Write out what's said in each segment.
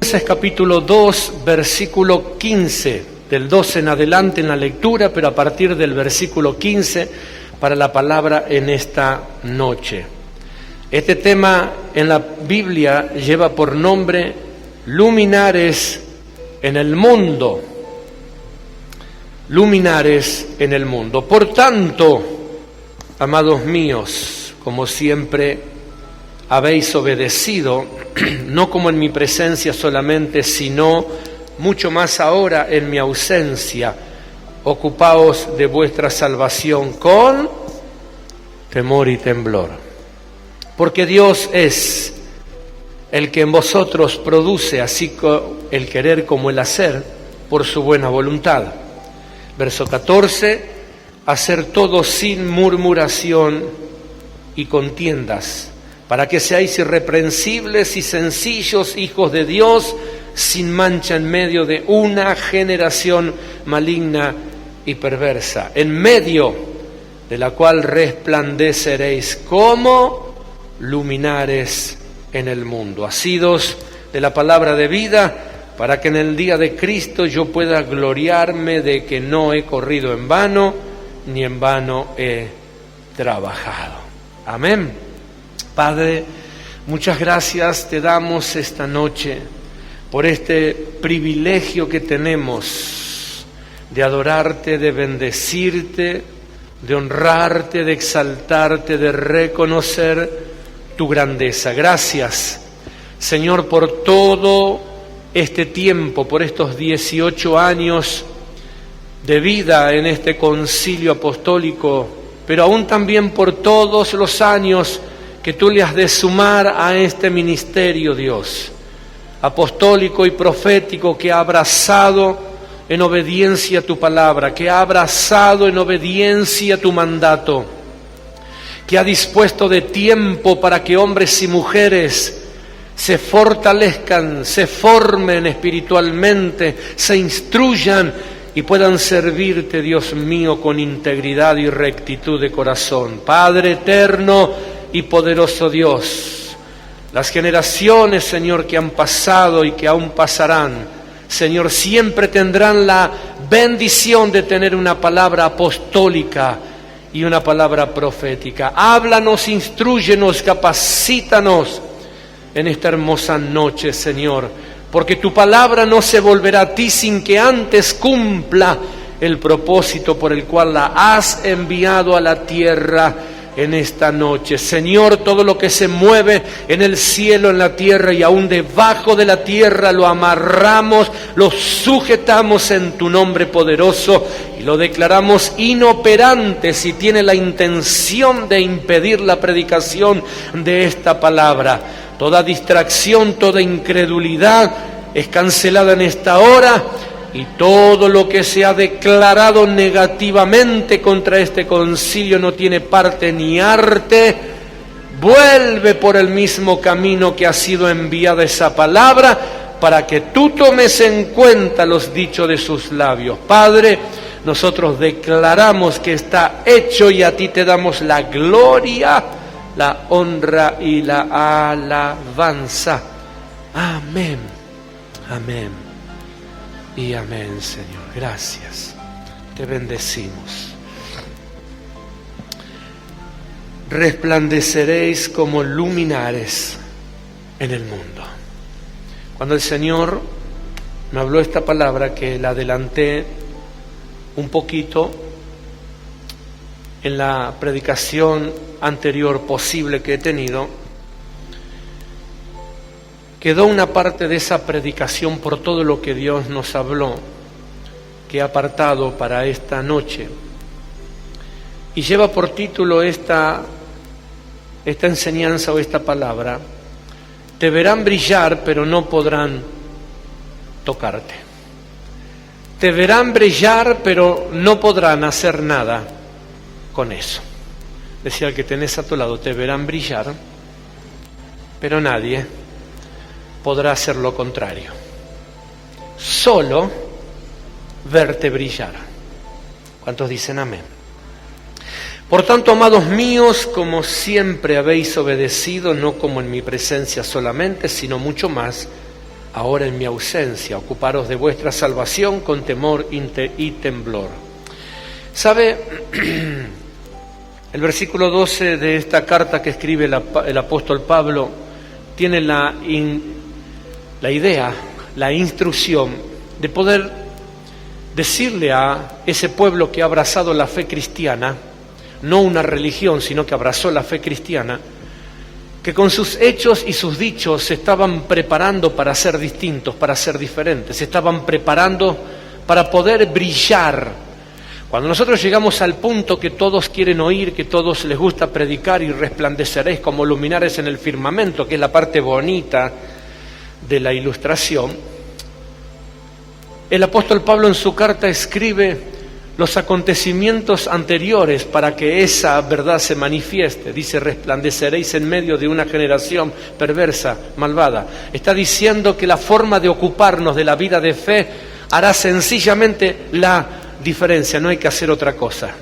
Colosenses capítulo 2, versículo 15, del 12 en adelante en la lectura, pero a partir del versículo 15 para la palabra en esta noche. Este tema en la Biblia lleva por nombre luminares en el mundo. Luminares en el mundo. Por tanto, amados míos, como siempre habéis obedecido, no como en mi presencia solamente, sino mucho más ahora en mi ausencia, ocupaos de vuestra salvación con temor y temblor. Porque Dios es el que en vosotros produce así el querer como el hacer por su buena voluntad. Verso 14, hacer todo sin murmuración y contiendas, para que seáis irreprensibles y sencillos hijos de Dios, sin mancha en medio de una generación maligna y perversa, en medio de la cual resplandeceréis como luminares en el mundo, asidos de la palabra de vida, para que en el día de Cristo yo pueda gloriarme de que no he corrido en vano, ni en vano he trabajado. Amén. Padre, muchas gracias te damos esta noche por este privilegio que tenemos de adorarte, de bendecirte, de honrarte, de exaltarte, de reconocer tu grandeza. Gracias, Señor, por todo este tiempo, por estos 18 años de vida en este concilio apostólico, pero aún también por todos los años que tú le has de sumar a este ministerio, Dios, apostólico y profético, que ha abrazado en obediencia a tu palabra, que ha abrazado en obediencia a tu mandato, que ha dispuesto de tiempo para que hombres y mujeres se fortalezcan, se formen espiritualmente, se instruyan y puedan servirte, Dios mío, con integridad y rectitud de corazón. Padre eterno y poderoso Dios, las generaciones, Señor, que han pasado y que aún pasarán, Señor, siempre tendrán la bendición de tener una palabra apostólica y una palabra profética. Háblanos, instrúyenos, capacítanos en esta hermosa noche, Señor, porque tu palabra no se volverá a ti sin que antes cumpla el propósito por el cual la has enviado a la tierra en esta noche. Señor, todo lo que se mueve en el cielo, en la tierra y aún debajo de la tierra, lo amarramos, lo sujetamos en tu nombre poderoso y lo declaramos inoperante si tiene la intención de impedir la predicación de esta palabra. Toda distracción, toda incredulidad es cancelada en esta hora, y todo lo que se ha declarado negativamente contra este concilio no tiene parte ni arte. Vuelve por el mismo camino que ha sido enviada esa palabra, para que tú tomes en cuenta los dichos de sus labios. Padre, nosotros declaramos que está hecho y a ti te damos la gloria, la honra y la alabanza. Amén, amén y amén, Señor. Gracias, te bendecimos. Resplandeceréis como luminares en el mundo. Cuando el Señor me habló esta palabra, que la adelanté un poquito en la predicación anterior posible que he tenido, quedó una parte de esa predicación por todo lo que Dios nos habló, que he apartado para esta noche, y lleva por título esta enseñanza o esta palabra: te verán brillar, pero no podrán tocarte. Te verán brillar, pero no podrán hacer nada con eso. Decía el que tenés a tu lado: te verán brillar, pero nadie podrá hacer lo contrario. Solo verte brillar. ¿Cuántos dicen amén? Por tanto, amados míos, como siempre habéis obedecido, no como en mi presencia solamente, sino mucho más ahora en mi ausencia, ocuparos de vuestra salvación con temor y temblor. ¿Sabe? El versículo 12 de esta carta que escribe el apóstol Pablo tiene la idea, la instrucción de poder decirle a ese pueblo que ha abrazado la fe cristiana, no una religión, sino que abrazó la fe cristiana, que con sus hechos y sus dichos se estaban preparando para ser distintos, para ser diferentes, se estaban preparando para poder brillar. Cuando nosotros llegamos al punto que todos quieren oír, que todos les gusta predicar y resplandeceréis como luminares en el firmamento, que es la parte bonita de la ilustración, el apóstol Pablo en su carta escribe los acontecimientos anteriores para que esa verdad se manifieste. Dice, resplandeceréis en medio de una generación perversa, malvada. Está diciendo que la forma de ocuparnos de la vida de fe hará sencillamente la diferencia, no hay que hacer otra cosa.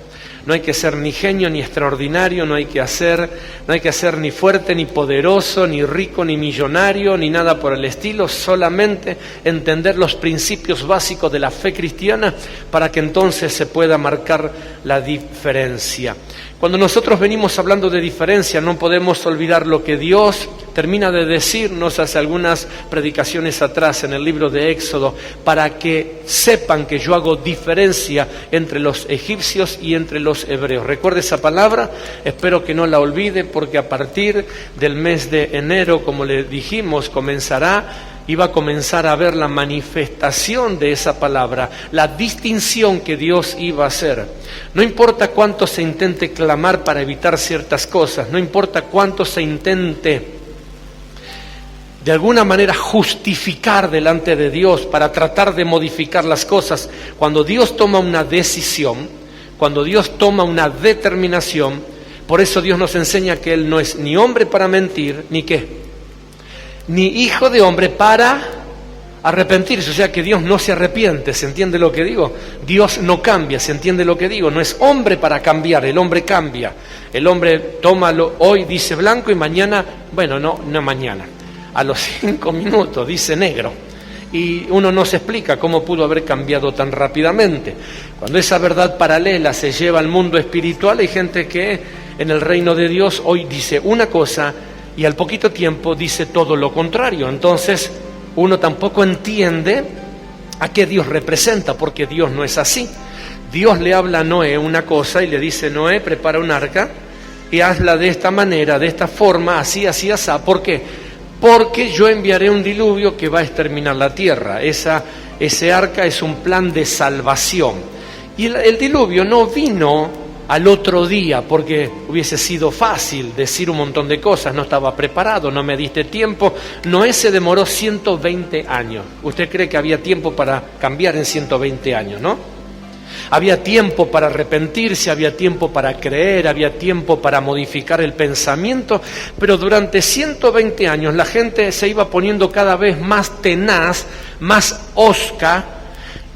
No hay que ser ni genio ni extraordinario, no hay que ser ni fuerte ni poderoso, ni rico ni millonario, ni nada por el estilo, solamente entender los principios básicos de la fe cristiana para que entonces se pueda marcar la diferencia. Cuando nosotros venimos hablando de diferencia, no podemos olvidar lo que Dios termina de decirnos hace algunas predicaciones atrás en el libro de Éxodo, para que sepan que yo hago diferencia entre los egipcios y entre los hebreos. Recuerde esa palabra, espero que no la olvide, porque a partir del mes de enero, como le dijimos, iba a comenzar a ver la manifestación de esa palabra, la distinción que Dios iba a hacer. No importa cuánto se intente clamar para evitar ciertas cosas, no importa cuánto se intente de alguna manera justificar delante de Dios para tratar de modificar las cosas, cuando Dios toma una decisión, cuando Dios toma una determinación, por eso Dios nos enseña que Él no es ni hombre para mentir, ni qué, ni hijo de hombre para arrepentirse. O sea que Dios no se arrepiente, ¿se entiende lo que digo? Dios no cambia, ¿se entiende lo que digo? No es hombre para cambiar, el hombre cambia. El hombre hoy dice blanco y mañana, no mañana, a los 5 minutos dice negro. Y uno no se explica cómo pudo haber cambiado tan rápidamente. Cuando esa verdad paralela se lleva al mundo espiritual, hay gente que en el reino de Dios hoy dice una cosa y al poquito tiempo dice todo lo contrario. Entonces uno tampoco entiende a qué Dios representa, porque Dios no es así. Dios le habla a Noé una cosa y le dice: Noé, prepara un arca y hazla de esta manera, de esta forma, así, así, así. ¿Por qué? Porque yo enviaré un diluvio que va a exterminar la tierra. Ese arca es un plan de salvación. Y el diluvio no vino al otro día, porque hubiese sido fácil decir un montón de cosas, no estaba preparado, no me diste tiempo. Noé se demoró 120 años. ¿Usted cree que había tiempo para cambiar en 120 años, no? Había tiempo para arrepentirse, había tiempo para creer, había tiempo para modificar el pensamiento, pero durante 120 años la gente se iba poniendo cada vez más tenaz, más hosca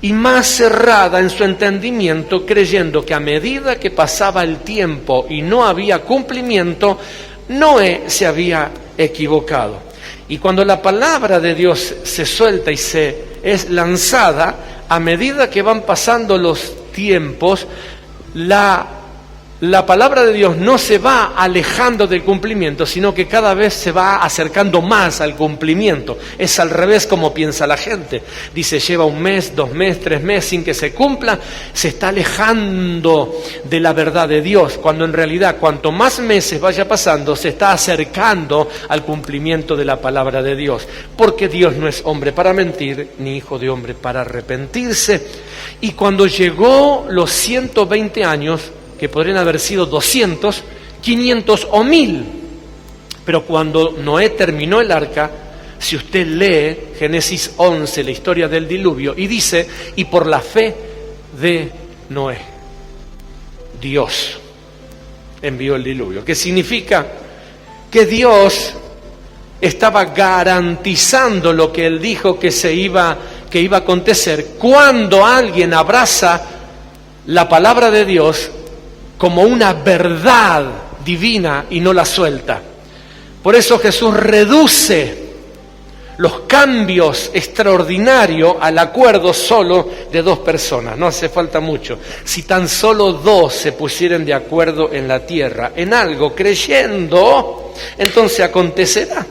y más cerrada en su entendimiento, creyendo que a medida que pasaba el tiempo y no había cumplimiento, Noé se había equivocado. Y cuando la palabra de Dios se suelta y es lanzada, a medida que van pasando los tiempos, la palabra de Dios no se va alejando del cumplimiento, sino que cada vez se va acercando más al cumplimiento. Es al revés como piensa la gente. Dice, lleva 1 mes, 2 meses, 3 meses sin que se cumpla, se está alejando de la verdad de Dios, cuando en realidad cuanto más meses vaya pasando, se está acercando al cumplimiento de la palabra de Dios, porque Dios no es hombre para mentir, ni hijo de hombre para arrepentirse. Y cuando llegó los 120 años, que podrían haber sido 200, 500 o 1000. Pero cuando Noé terminó el arca, si usted lee Génesis 11, la historia del diluvio, y dice, y por la fe de Noé, Dios envió el diluvio. ¿Qué significa? Que Dios estaba garantizando lo que Él dijo que iba a acontecer. Cuando alguien abraza la palabra de Dios como una verdad divina y no la suelta. Por eso Jesús reduce los cambios extraordinarios al acuerdo solo de dos personas. No hace falta mucho. Si tan solo dos se pusieran de acuerdo en la tierra, en algo, creyendo, entonces acontecerá.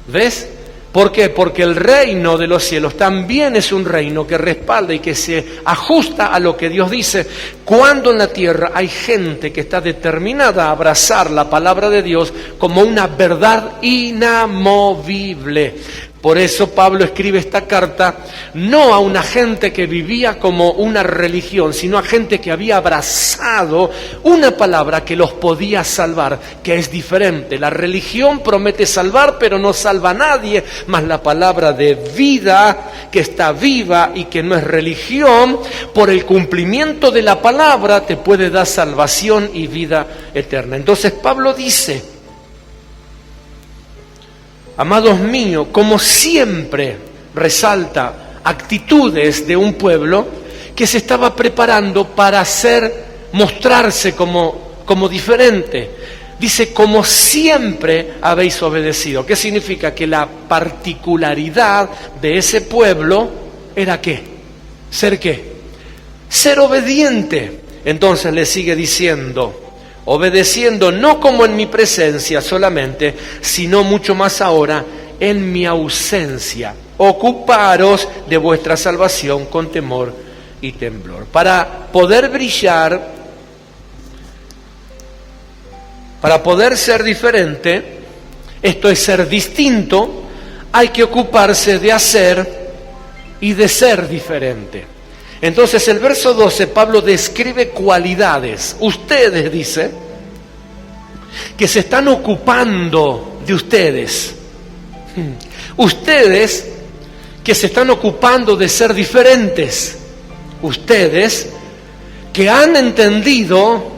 ¿Ves? ¿Por qué? Porque el reino de los cielos también es un reino que respalda y que se ajusta a lo que Dios dice. Cuando en la tierra hay gente que está determinada a abrazar la palabra de Dios como una verdad inamovible. Por eso Pablo escribe esta carta no a una gente que vivía como una religión, sino a gente que había abrazado una palabra que los podía salvar, que es diferente. La religión promete salvar, pero no salva a nadie, mas la palabra de vida, que está viva y que no es religión, por el cumplimiento de la palabra te puede dar salvación y vida eterna. Entonces Pablo dice: amados míos, como siempre resalta actitudes de un pueblo que se estaba preparando para mostrarse como diferente. Dice, como siempre habéis obedecido. ¿Qué significa? Que la particularidad de ese pueblo era ¿qué? ¿Ser qué? Ser obediente. Entonces le sigue diciendo: obedeciendo no como en mi presencia solamente, sino mucho más ahora en mi ausencia. Ocuparos de vuestra salvación con temor y temblor. Para poder brillar, para poder ser diferente, esto es ser distinto, hay que ocuparse de hacer y de ser diferente. Entonces el verso 12, Pablo describe cualidades. Ustedes, dice, que se están ocupando de ustedes. Ustedes que se están ocupando de ser diferentes. Ustedes que han entendido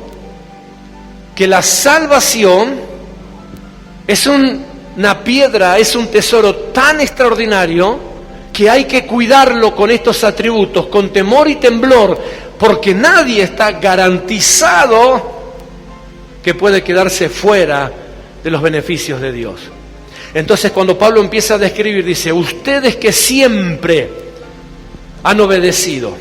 que la salvación es una piedra, es un tesoro tan extraordinario que hay que cuidarlo con estos atributos, con temor y temblor, porque nadie está garantizado que puede quedarse fuera de los beneficios de Dios. Entonces cuando Pablo empieza a describir, dice: ustedes que siempre han obedecido,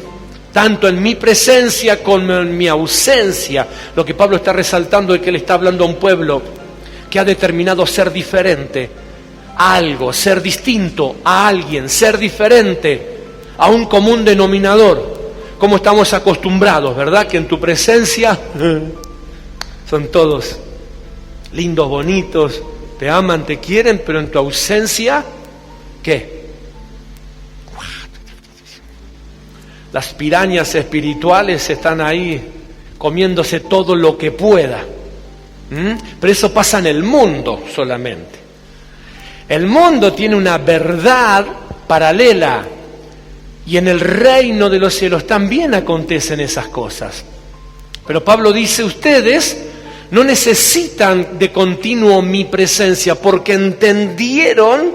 tanto en mi presencia como en mi ausencia. Lo que Pablo está resaltando es que él está hablando a un pueblo que ha determinado ser diferente a algo, ser distinto a alguien, ser diferente a un común denominador, como estamos acostumbrados, ¿verdad? Que en tu presencia son todos lindos, bonitos, te aman, te quieren, pero en tu ausencia, ¿qué? Las pirañas espirituales están ahí comiéndose todo lo que pueda. Pero eso pasa en el mundo solamente. El mundo tiene una verdad paralela y en el reino de los cielos también acontecen esas cosas. Pero Pablo dice: ustedes no necesitan de continuo mi presencia porque entendieron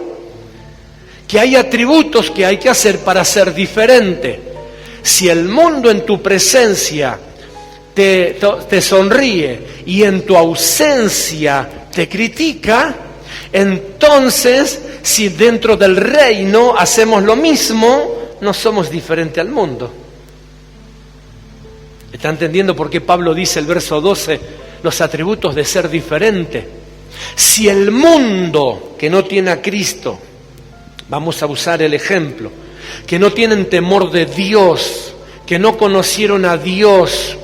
que hay atributos que hay que hacer para ser diferente. Si el mundo en tu presencia te sonríe y en tu ausencia te critica, entonces si dentro del reino hacemos lo mismo, no somos diferentes al mundo. ¿Está entendiendo por qué Pablo dice el verso 12 los atributos de ser diferente? Si el mundo que no tiene a Cristo, vamos a usar el ejemplo, que no tienen temor de Dios, que no conocieron a Dios,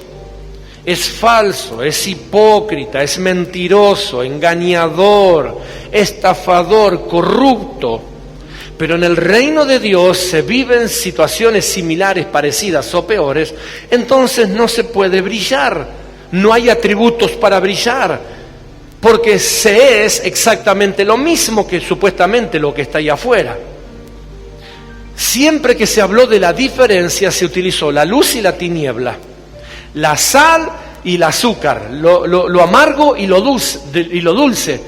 es falso, es hipócrita, es mentiroso, engañador, estafador, corrupto. Pero en el reino de Dios se viven situaciones similares, parecidas o peores, entonces no se puede brillar, no hay atributos para brillar, porque se es exactamente lo mismo que supuestamente lo que está allá afuera. Siempre que se habló de la diferencia se utilizó la luz y la tiniebla, la sal y el azúcar, lo amargo y lo dulce,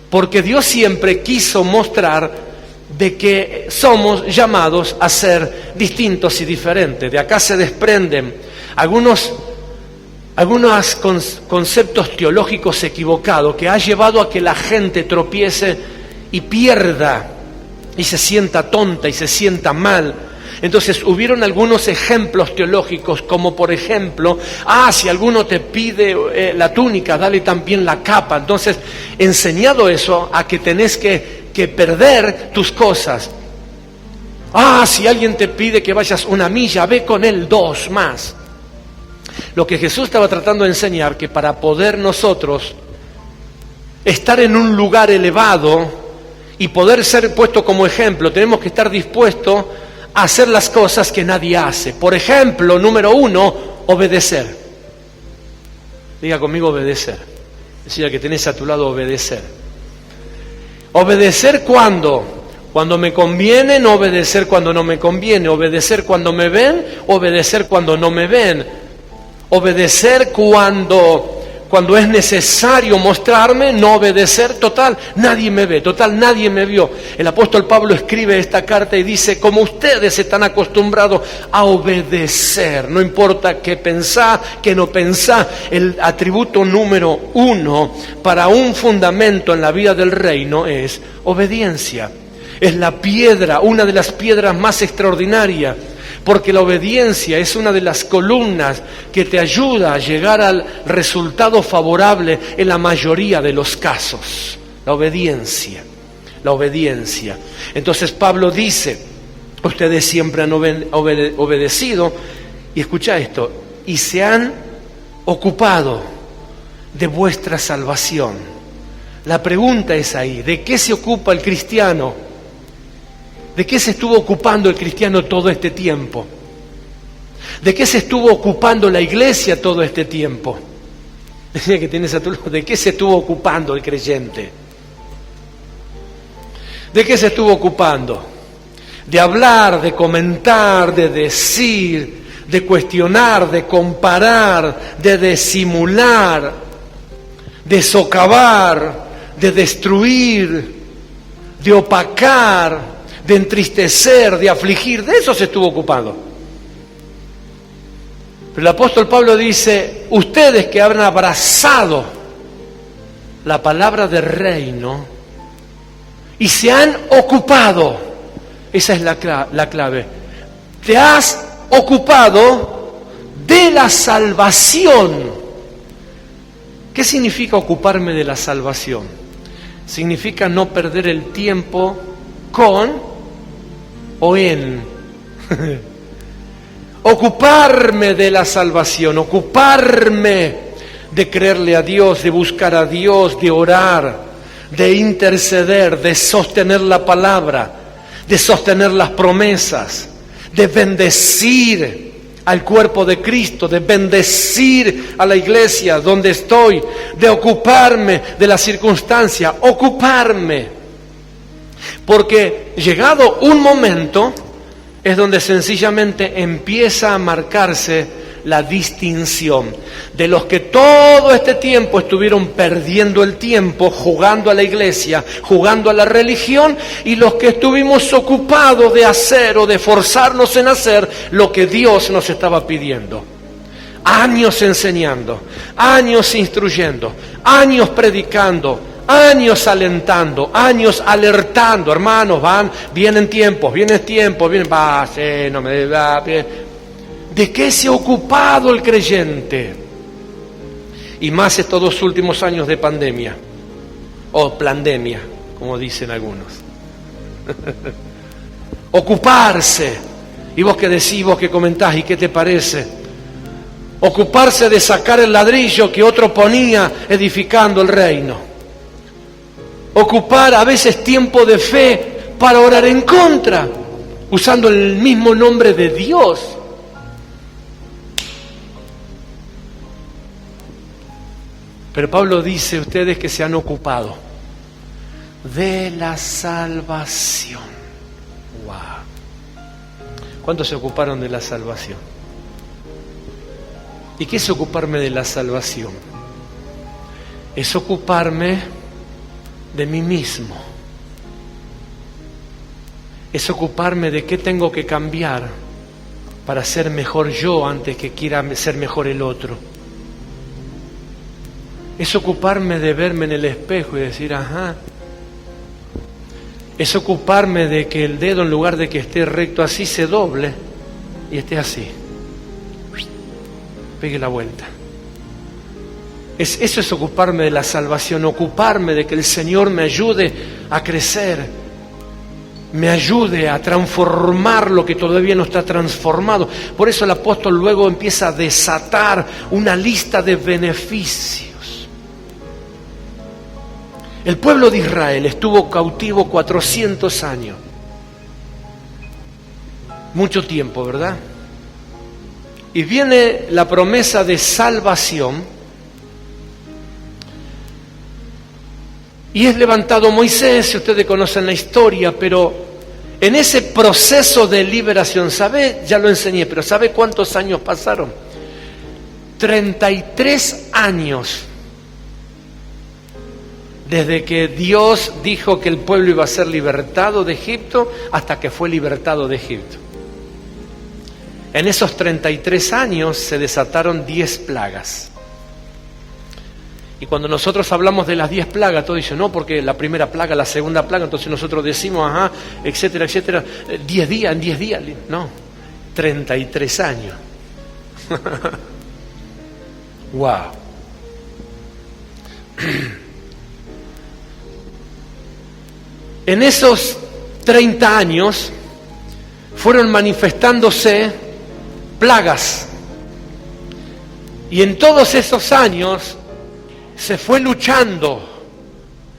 porque Dios siempre quiso mostrar de que somos llamados a ser distintos y diferentes. De acá se desprenden algunos conceptos teológicos equivocados que ha llevado a que la gente tropiece y pierda y se sienta tonta y se sienta mal. Entonces hubieron algunos ejemplos teológicos, como por ejemplo, si alguno te pide la túnica, dale también la capa. Entonces, enseñado eso a que tenés que perder tus cosas. Si alguien te pide que vayas 1 milla, ve con él 2 más. Lo que Jesús estaba tratando de enseñar, que para poder nosotros estar en un lugar elevado y poder ser puesto como ejemplo, tenemos que estar dispuestos a hacer las cosas que nadie hace. Por ejemplo, número 1, obedecer. Diga conmigo, obedecer. Decía que tenés a tu lado, obedecer. Obedecer cuando me conviene, no obedecer cuando no me conviene. Obedecer cuando me ven, obedecer cuando no me ven. Obedecer cuando es necesario mostrarme, no obedecer, total, nadie me ve, total, nadie me vio. El apóstol Pablo escribe esta carta y dice, como ustedes están acostumbrados a obedecer, no importa qué pensá, qué no pensá, el atributo número 1 para un fundamento en la vida del reino es obediencia. Es la piedra, una de las piedras más extraordinarias, porque la obediencia es una de las columnas que te ayuda a llegar al resultado favorable en la mayoría de los casos. La obediencia. Entonces Pablo dice, ustedes siempre han obedecido, y escucha esto, y se han ocupado de vuestra salvación. La pregunta es ahí, ¿de qué se ocupa el cristiano? ¿De qué se estuvo ocupando el cristiano todo este tiempo? ¿De qué se estuvo ocupando la iglesia todo este tiempo? Decía que tienes a tu lado, ¿de qué se estuvo ocupando el creyente? ¿De qué se estuvo ocupando? De hablar, de comentar, de decir, de cuestionar, de comparar, de disimular, de socavar, de destruir, de opacar, de entristecer, de afligir. De eso se estuvo ocupando. Pero el apóstol Pablo dice, ustedes que han abrazado la palabra del reino y se han ocupado, esa es la clave, te has ocupado de la salvación. ¿Qué significa ocuparme de la salvación? Significa no perder el tiempo con o en. Ocuparme de la salvación, ocuparme de creerle a Dios, de buscar a Dios, de orar, de interceder, de sostener la palabra, de sostener las promesas, de bendecir al cuerpo de Cristo, de bendecir a la iglesia donde estoy, de ocuparme de la circunstancia, ocuparme. Porque llegado un momento es donde sencillamente empieza a marcarse la distinción de los que todo este tiempo estuvieron perdiendo el tiempo jugando a la iglesia, jugando a la religión, y los que estuvimos ocupados de hacer o de forzarnos en hacer lo que Dios nos estaba pidiendo. Años enseñando, años instruyendo, años predicando, años alentando, años alertando, hermanos, vienen tiempos, no me da. ¿De qué se ha ocupado el creyente? Y más estos 2 últimos años de pandemia, o plandemia, como dicen algunos. Ocuparse. Y vos que decís, vos que comentás, ¿y qué te parece? Ocuparse de sacar el ladrillo que otro ponía edificando el reino. Ocupar a veces tiempo de fe para orar en contra, usando el mismo nombre de Dios. Pero Pablo dice, ustedes que se han ocupado de la salvación. ¡Wow! ¿Cuántos se ocuparon de la salvación? ¿Y qué es ocuparme de la salvación? Es ocuparme de mí mismo. Es ocuparme de qué tengo que cambiar para ser mejor yo antes que quiera ser mejor el otro. Es ocuparme de verme en el espejo y decir, Es ocuparme de que el dedo, en lugar de que esté recto así, se doble y esté así. Pegue la vuelta. Eso es ocuparme de la salvación, ocuparme de que el Señor me ayude a crecer, me ayude a transformar lo que todavía no está transformado. Por eso el apóstol luego empieza a desatar una lista de beneficios. El pueblo de Israel estuvo cautivo 400 años. Mucho tiempo, ¿verdad? Y viene la promesa de salvación. Y es levantado Moisés, si ustedes conocen la historia, pero en ese proceso de liberación, ¿sabe? Ya lo enseñé, pero ¿sabe cuántos años pasaron? 33 años. Desde que Dios dijo que el pueblo iba a ser libertado de Egipto hasta que fue libertado de Egipto. En esos 33 años se desataron 10 plagas. Y cuando nosotros hablamos de las 10 plagas, todos dicen, no, porque la primera plaga, la segunda plaga, entonces nosotros decimos, ajá, etcétera, etcétera, 10 días, en 10 días. No, 33 años. Wow. En esos 30 años fueron manifestándose plagas. Y en todos esos años se fue luchando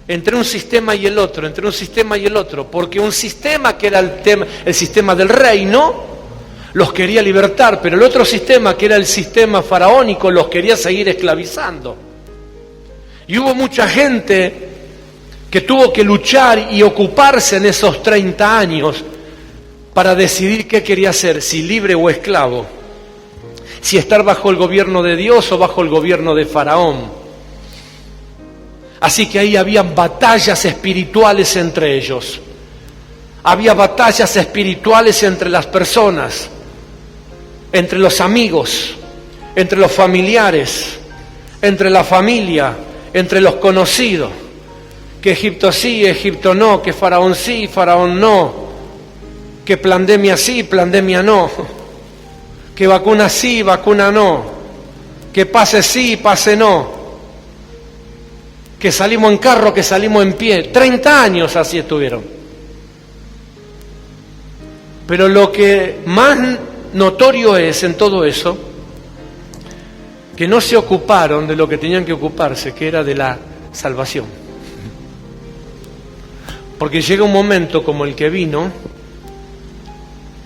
entre un sistema y el otro, entre un sistema y el otro, porque un sistema que era el sistema del reino los quería libertar, pero el otro sistema que era el sistema faraónico los quería seguir esclavizando. Y hubo mucha gente que tuvo que luchar y ocuparse en esos 30 años para decidir qué quería hacer, si libre o esclavo, si estar bajo el gobierno de Dios o bajo el gobierno de Faraón. Así que ahí habían batallas espirituales entre ellos, había batallas espirituales entre las personas, entre los amigos, entre los familiares, entre la familia, entre los conocidos. Que Egipto sí, Egipto no, que Faraón sí, Faraón no, que pandemia sí, pandemia no, que vacuna sí, vacuna no, que pase sí, pase no, que salimos en carro, que salimos en pie. 30 años así estuvieron. Pero lo que más notorio es en todo eso, que no se ocuparon de lo que tenían que ocuparse, que era de la salvación. Porque llega un momento como el que vino,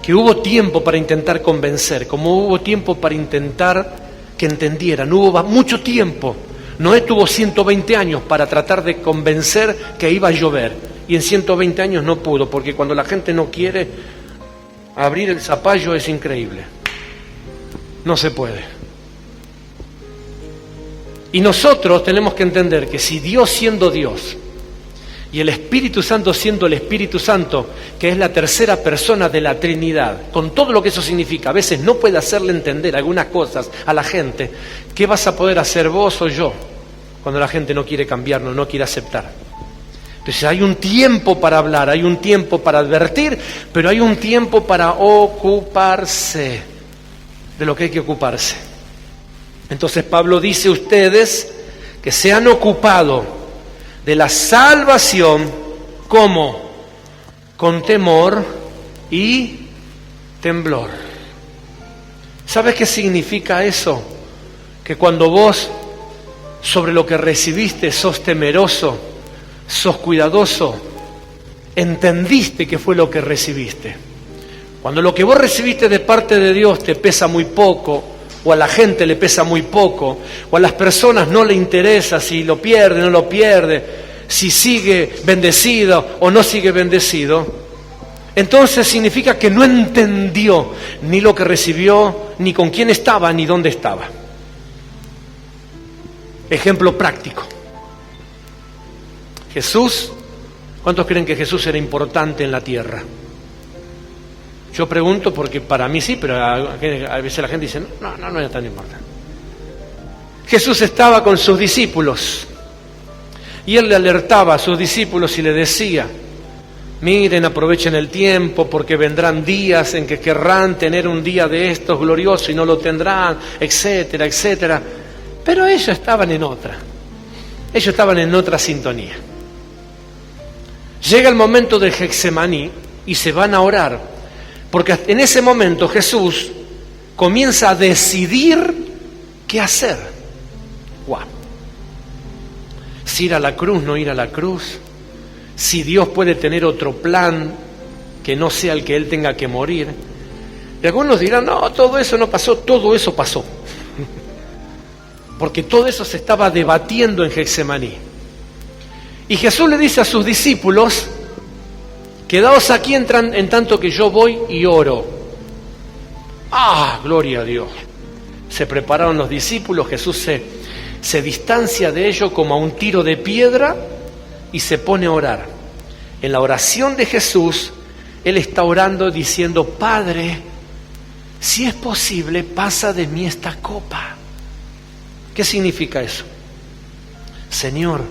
que hubo tiempo para intentar convencer, como hubo tiempo para intentar que entendieran, hubo mucho tiempo. Noé tuvo 120 años para tratar de convencer que iba a llover, y en 120 años no pudo, porque cuando la gente no quiere abrir el zapallo es increíble. No se puede. Y nosotros tenemos que entender que si Dios siendo Dios, y el Espíritu Santo siendo el Espíritu Santo, que es la tercera persona de la Trinidad, con todo lo que eso significa, a veces no puede hacerle entender algunas cosas a la gente. ¿Qué vas a poder hacer vos o yo cuando la gente no quiere cambiarnos, no quiere aceptar? Entonces hay un tiempo para hablar, hay un tiempo para advertir, pero hay un tiempo para ocuparse de lo que hay que ocuparse. Entonces Pablo dice, ustedes que se han ocupado de la salvación, ¿cómo? Con temor y temblor. ¿Sabes qué significa eso? Que cuando vos sobre lo que recibiste sos temeroso, sos cuidadoso, entendiste qué fue lo que recibiste. Cuando lo que vos recibiste de parte de Dios te pesa muy poco, o a la gente le pesa muy poco, o a las personas no le interesa si lo pierde o no lo pierde, si sigue bendecido o no sigue bendecido, entonces significa que no entendió ni lo que recibió, ni con quién estaba, ni dónde estaba. Ejemplo práctico. Jesús, ¿cuántos creen que Jesús era importante en la tierra? Yo pregunto porque para mí sí, pero a veces la gente dice, no era tan importante. Jesús estaba con sus discípulos y Él le alertaba a sus discípulos y le decía, Miren, aprovechen el tiempo porque vendrán días en que querrán tener un día de estos gloriosos y no lo tendrán, etcétera, etcétera. Pero ellos estaban en otra. Ellos estaban en otra sintonía. Llega el momento del Getsemaní y se van a orar, porque en ese momento Jesús comienza a decidir qué hacer. ¡Guau! Si ir a la cruz, no ir a la cruz. Si Dios puede tener otro plan que no sea el que Él tenga que morir. Y algunos dirán, no, todo eso no pasó, todo eso pasó. Porque todo eso se estaba debatiendo en Getsemaní. Y Jesús le dice a sus discípulos, quedaos aquí en tanto que yo voy y oro. ¡Ah, gloria a Dios! Se prepararon los discípulos, Jesús se distancia de ellos como a un tiro de piedra y se pone a orar. En la oración de Jesús, Él está orando diciendo, Padre, si es posible, pasa de mí esta copa. ¿Qué significa eso? Señor,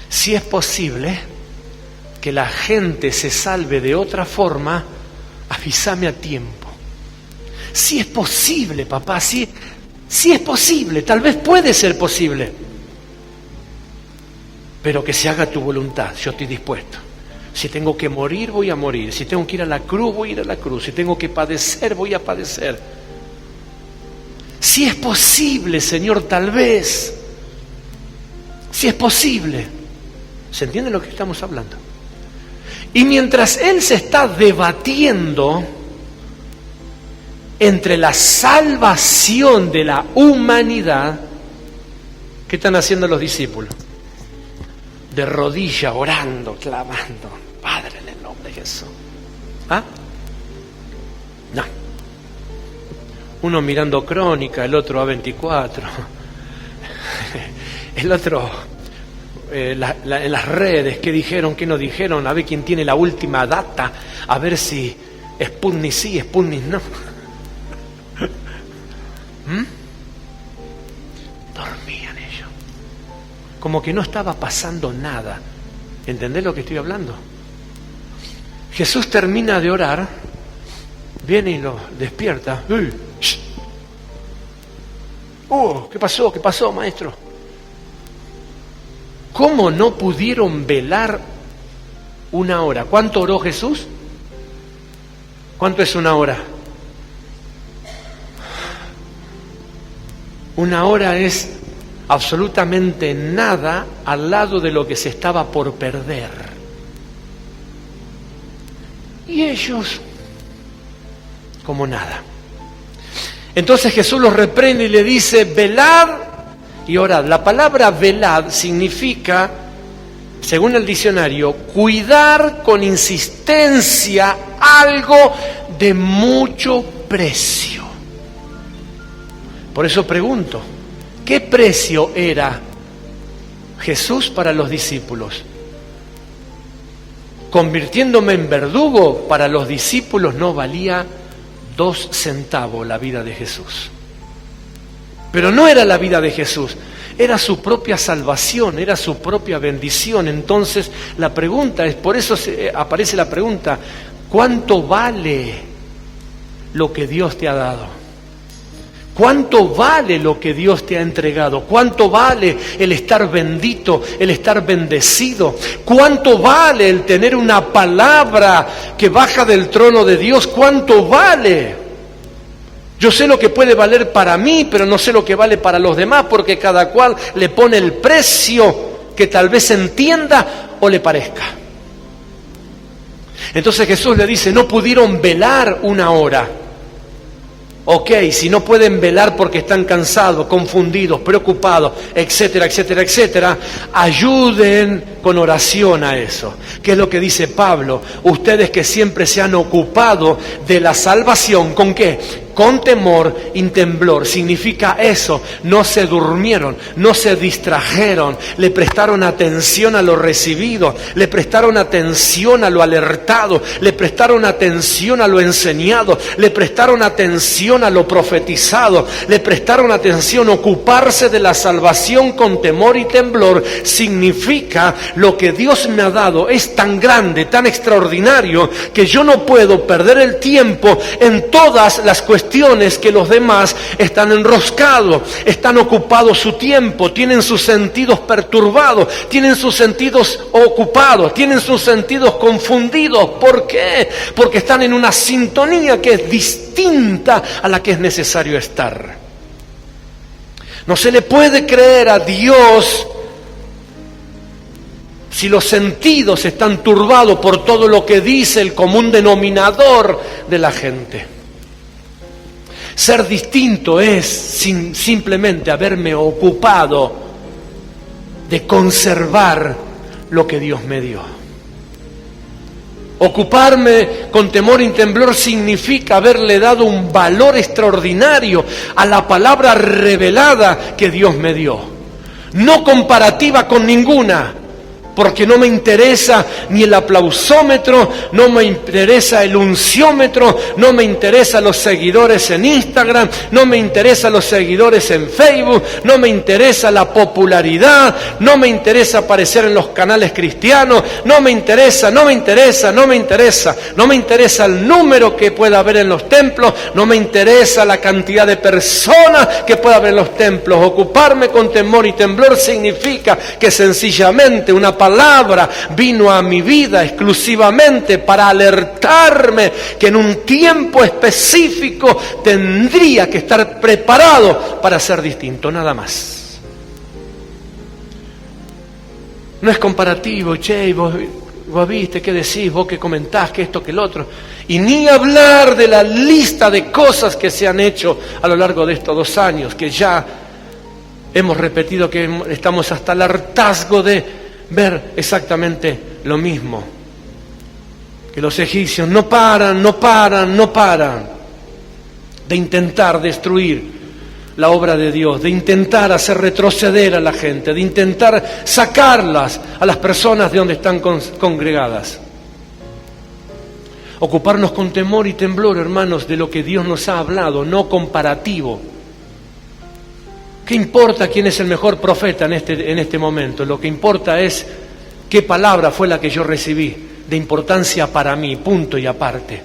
si es posible que la gente se salve de otra forma, avísame a tiempo. Si es posible, papá, si es posible, tal vez puede ser posible. Pero que se haga tu voluntad, yo estoy dispuesto. Si tengo que morir, voy a morir. Si tengo que ir a la cruz, voy a ir a la cruz. Si tengo que padecer, voy a padecer. Si es posible, Señor, tal vez. Si es posible. ¿Se entiende lo que estamos hablando? Y mientras Él se está debatiendo entre la salvación de la humanidad, ¿qué están haciendo los discípulos? De rodillas, orando, clamando, Padre, en el nombre de Jesús. ¿Ah? No. Uno mirando Crónica, el otro A24, el otro en las redes, qué dijeron, qué no dijeron, a ver quién tiene la última data, a ver si Sputnik sí, Sputnik no. Dormían ellos, como que no estaba pasando nada. ¿Entendés lo que estoy hablando? Jesús termina de orar, viene y lo despierta. ¿Qué pasó? ¿Qué pasó, maestro? ¿Cómo no pudieron velar una hora? ¿Cuánto oró Jesús? ¿Cuánto es una hora? Una hora es absolutamente nada al lado de lo que se estaba por perder. Y ellos, como nada. Entonces Jesús los reprende y le dice, velad y orad. La palabra velad significa, según el diccionario, cuidar con insistencia algo de mucho precio. Por eso pregunto, ¿qué precio era Jesús para los discípulos? Convirtiéndome en verdugo, para los discípulos no valía 2 centavos la vida de Jesús. Pero no era la vida de Jesús, era su propia salvación, era su propia bendición. Entonces la pregunta es, por eso aparece la pregunta, ¿cuánto vale lo que Dios te ha dado? ¿Cuánto vale lo que Dios te ha entregado? ¿Cuánto vale el estar bendito, el estar bendecido? ¿Cuánto vale el tener una palabra que baja del trono de Dios? ¿Cuánto vale? Yo sé lo que puede valer para mí, pero no sé lo que vale para los demás, porque cada cual le pone el precio que tal vez entienda o le parezca. Entonces Jesús le dice, no pudieron velar una hora. Ok, si no pueden velar porque están cansados, confundidos, preocupados, etcétera, etcétera, etcétera, ayuden con oración a eso. ¿Qué es lo que dice Pablo? Ustedes que siempre se han ocupado de la salvación, ¿con qué? con temor y temblor. Significa eso, no se durmieron, no se distrajeron, le prestaron atención a lo recibido, le prestaron atención a lo alertado, le prestaron atención a lo enseñado, le prestaron atención a lo profetizado, le prestaron atención. Ocuparse de la salvación con temor y temblor significa: lo que Dios me ha dado es tan grande, tan extraordinario, que yo no puedo perder el tiempo en todas las cuestiones que los demás están enroscados, están ocupados su tiempo, tienen sus sentidos perturbados, tienen sus sentidos ocupados, tienen sus sentidos confundidos. ¿Por qué? Porque están en una sintonía que es distinta a la que es necesario estar. No se le puede creer a Dios si los sentidos están turbados por todo lo que dice el común denominador de la gente. Ser distinto es simplemente haberme ocupado de conservar lo que Dios me dio. Ocuparme con temor y temblor significa haberle dado un valor extraordinario a la palabra revelada que Dios me dio. No comparativa con ninguna, porque no me interesa ni el aplausómetro, no me interesa el unciómetro, no me interesa los seguidores en Instagram, no me interesa los seguidores en Facebook, no me interesa la popularidad, no me interesa aparecer en los canales cristianos, no me interesa el número que pueda haber en los templos, no me interesa la cantidad de personas que pueda haber en los templos. Ocuparme con temor y temblor significa que sencillamente una palabra vino a mi vida exclusivamente para alertarme que en un tiempo específico tendría que estar preparado para ser distinto, nada más. No es comparativo, che, vos viste, qué decís, vos qué comentás, que esto, que el otro. Y ni hablar de la lista de cosas que se han hecho a lo largo de estos 2 años, que ya hemos repetido, que estamos hasta el hartazgo de ver exactamente lo mismo. Que los egipcios no paran de intentar destruir la obra de Dios, de intentar hacer retroceder a la gente, de intentar sacarlas a las personas de donde están congregadas. Ocuparnos con temor y temblor, hermanos, de lo que Dios nos ha hablado, no comparativo. ¿Qué importa quién es el mejor profeta en este momento? Lo que importa es qué palabra fue la que yo recibí, de importancia para mí, punto y aparte.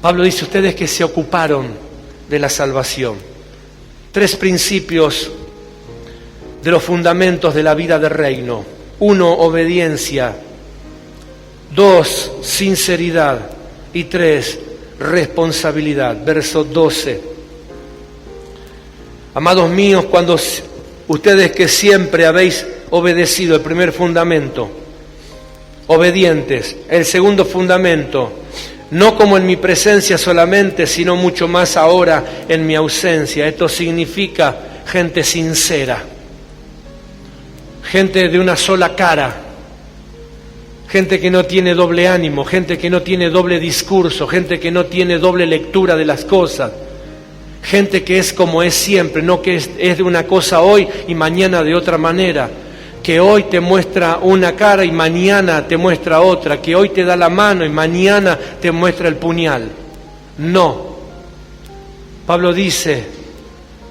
Pablo dice: ustedes que se ocuparon de la salvación. 3 principios de los fundamentos de la vida del reino. 1, obediencia. 2, sinceridad. Y 3, responsabilidad. Verso 12. Amados míos, cuando ustedes que siempre habéis obedecido, el primer fundamento, obedientes. El segundo fundamento, no como en mi presencia solamente, sino mucho más ahora en mi ausencia. Esto significa gente sincera, gente de una sola cara, gente que no tiene doble ánimo, gente que no tiene doble discurso, gente que no tiene doble lectura de las cosas, gente que es como es siempre, no que es de una cosa hoy y mañana de otra manera, que hoy te muestra una cara y mañana te muestra otra, que hoy te da la mano y mañana te muestra el puñal. No. Pablo dice: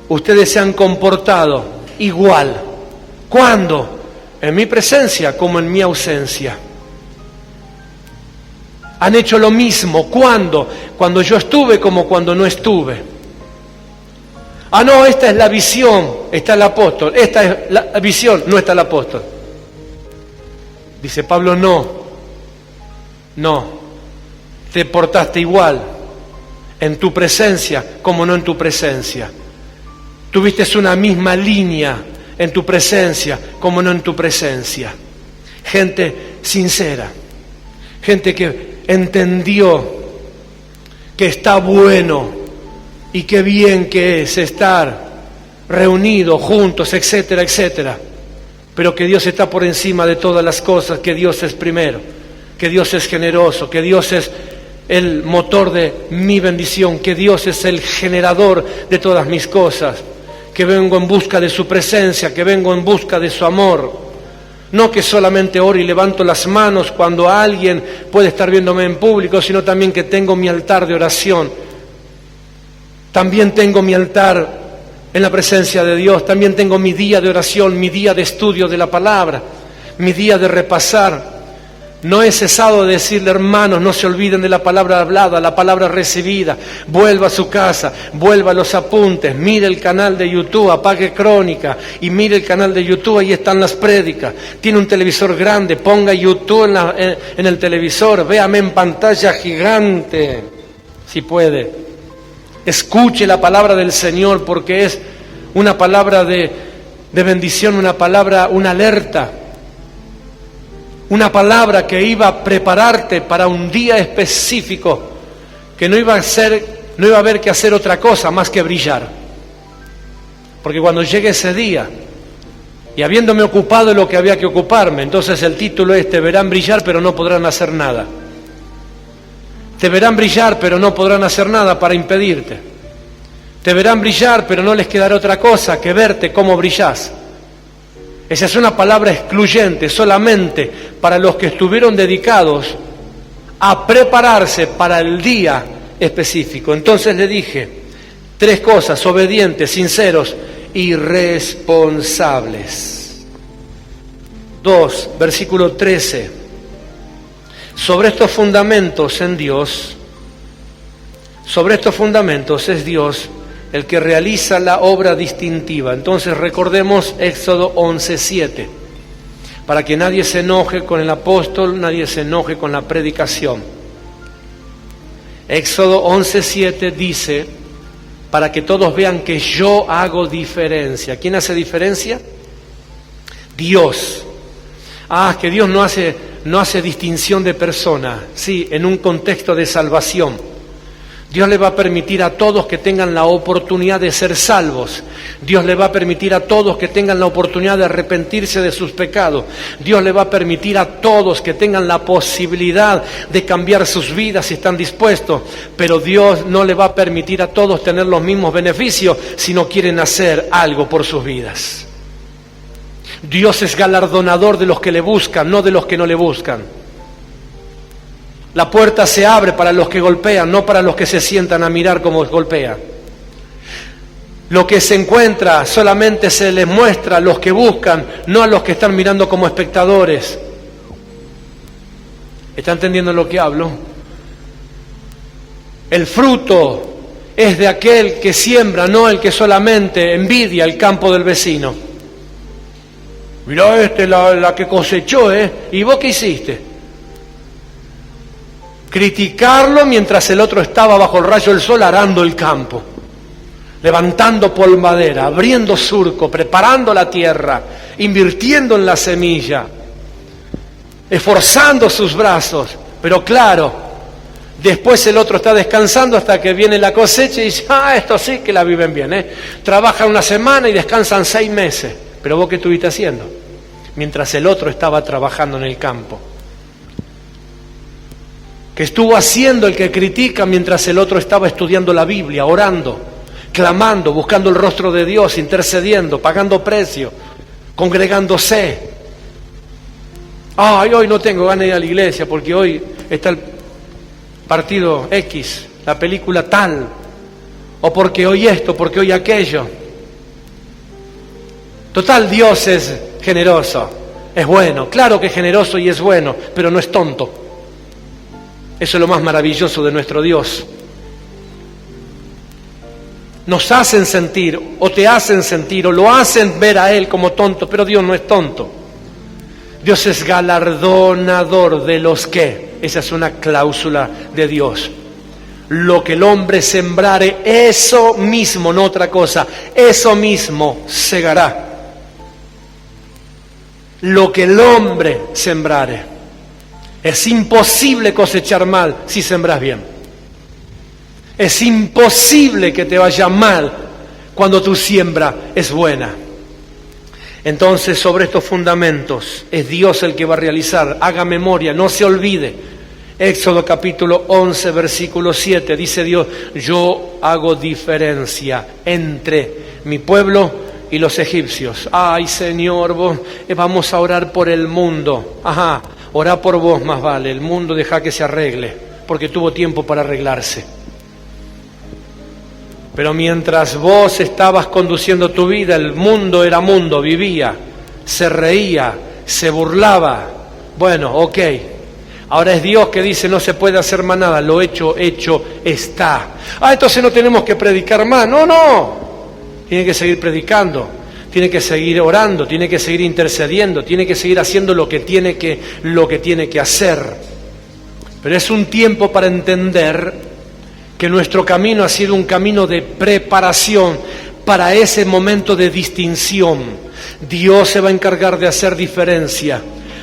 ustedes se han comportado igual. ¿Cuándo? En mi presencia como en mi ausencia. Han hecho lo mismo. ¿Cuándo? Cuando yo estuve como cuando no estuve. Ah, no, esta es la visión, está el apóstol. Esta es la visión, no está el apóstol. Dice Pablo: no, te portaste igual en tu presencia como no en tu presencia. Tuviste una misma línea en tu presencia como no en tu presencia. Gente sincera, gente que entendió que está bueno y qué bien que es estar reunidos, juntos, etcétera, etcétera. Pero que Dios está por encima de todas las cosas, que Dios es primero, que Dios es generoso, que Dios es el motor de mi bendición, que Dios es el generador de todas mis cosas, que vengo en busca de su presencia, que vengo en busca de su amor. No que solamente oro y levanto las manos cuando alguien puede estar viéndome en público, sino también que tengo mi altar de oración. También tengo mi altar en la presencia de Dios, también tengo mi día de oración, mi día de estudio de la palabra, mi día de repasar. No he cesado de decirle, hermanos, no se olviden de la palabra hablada, la palabra recibida. Vuelva a su casa, vuelva a los apuntes, mire el canal de YouTube, apague Crónica y mire el canal de YouTube, ahí están las prédicas. Tiene un televisor grande, ponga YouTube en el televisor, véame en pantalla gigante, si puede. Escuche la palabra del Señor, porque es una palabra de bendición, una palabra, una alerta. Una palabra que iba a prepararte para un día específico, que no iba a haber que hacer otra cosa más que brillar. Porque cuando llegue ese día, y habiéndome ocupado de lo que había que ocuparme, entonces el título es: te verán brillar pero no podrán hacer nada. Te verán brillar pero no podrán hacer nada para impedirte. Te verán brillar pero no les quedará otra cosa que verte cómo brillás. Esa es una palabra excluyente solamente para los que estuvieron dedicados a prepararse para el día específico. Entonces le dije 3 cosas: obedientes, sinceros y responsables. 2, versículo 13. Sobre estos fundamentos en Dios, sobre estos fundamentos es Dios el que realiza la obra distintiva. Entonces recordemos Éxodo 11:7, para que nadie se enoje con el apóstol, nadie se enoje con la predicación. Éxodo 11:7 dice, para que todos vean que yo hago diferencia. ¿Quién hace diferencia? Dios. Que Dios no hace distinción de persona, sí, en un contexto de salvación. Dios le va a permitir a todos que tengan la oportunidad de ser salvos. Dios le va a permitir a todos que tengan la oportunidad de arrepentirse de sus pecados. Dios le va a permitir a todos que tengan la posibilidad de cambiar sus vidas si están dispuestos. Pero Dios no le va a permitir a todos tener los mismos beneficios si no quieren hacer algo por sus vidas. Dios es galardonador de los que le buscan, no de los que no le buscan. La puerta se abre para los que golpean, no para los que se sientan a mirar cómo golpean. Lo que se encuentra solamente se les muestra a los que buscan, no a los que están mirando como espectadores. ¿Está entendiendo lo que hablo? El fruto es de aquel que siembra, no el que solamente envidia el campo del vecino. Mirá la que cosechó, ¿Y vos qué hiciste? Criticarlo mientras el otro estaba bajo el rayo del sol arando el campo, levantando polvadera, abriendo surco, preparando la tierra, invirtiendo en la semilla, esforzando sus brazos. Pero claro, después el otro está descansando hasta que viene la cosecha y dice, esto sí que la viven bien, Trabajan una semana y descansan 6 meses. Pero vos, ¿qué estuviste haciendo? Mientras el otro estaba trabajando en el campo. ¿Qué estuvo haciendo el que critica mientras el otro estaba estudiando la Biblia, orando, clamando, buscando el rostro de Dios, intercediendo, pagando precio, congregándose? Hoy no tengo ganas de ir a la iglesia porque hoy está el partido X, la película tal, o porque hoy esto, porque hoy aquello. Total, Dios es generoso, es bueno, claro que es generoso y es bueno, pero no es tonto. Eso es lo más maravilloso de nuestro Dios. Nos hacen sentir, o te hacen sentir, o lo hacen ver a Él como tonto, pero Dios no es tonto. Dios es galardonador de los que, esa es una cláusula de Dios. Lo que el hombre sembrare, eso mismo, no otra cosa, eso mismo segará. Lo que el hombre sembrare. Es imposible cosechar mal si sembras bien. Es imposible que te vaya mal cuando tu siembra es buena. Entonces, sobre estos fundamentos es Dios el que va a realizar. Haga memoria, no se olvide. Éxodo capítulo 11, versículo 7, dice Dios, yo hago diferencia entre mi pueblo y los egipcios. Ay, Señor, vos vamos a orar por el mundo. Ajá, orá por vos más vale, el mundo deja que se arregle, porque tuvo tiempo para arreglarse. Pero mientras vos estabas conduciendo tu vida, el mundo era mundo, vivía, se reía, se burlaba. Bueno, ok. Ahora es Dios que dice, no se puede hacer más nada, lo hecho está. Entonces no tenemos que predicar más. No. Tiene que seguir predicando, tiene que seguir orando, tiene que seguir intercediendo, tiene que seguir haciendo lo que tiene que hacer. Pero es un tiempo para entender que nuestro camino ha sido un camino de preparación para ese momento de distinción. Dios se va a encargar de hacer diferencia,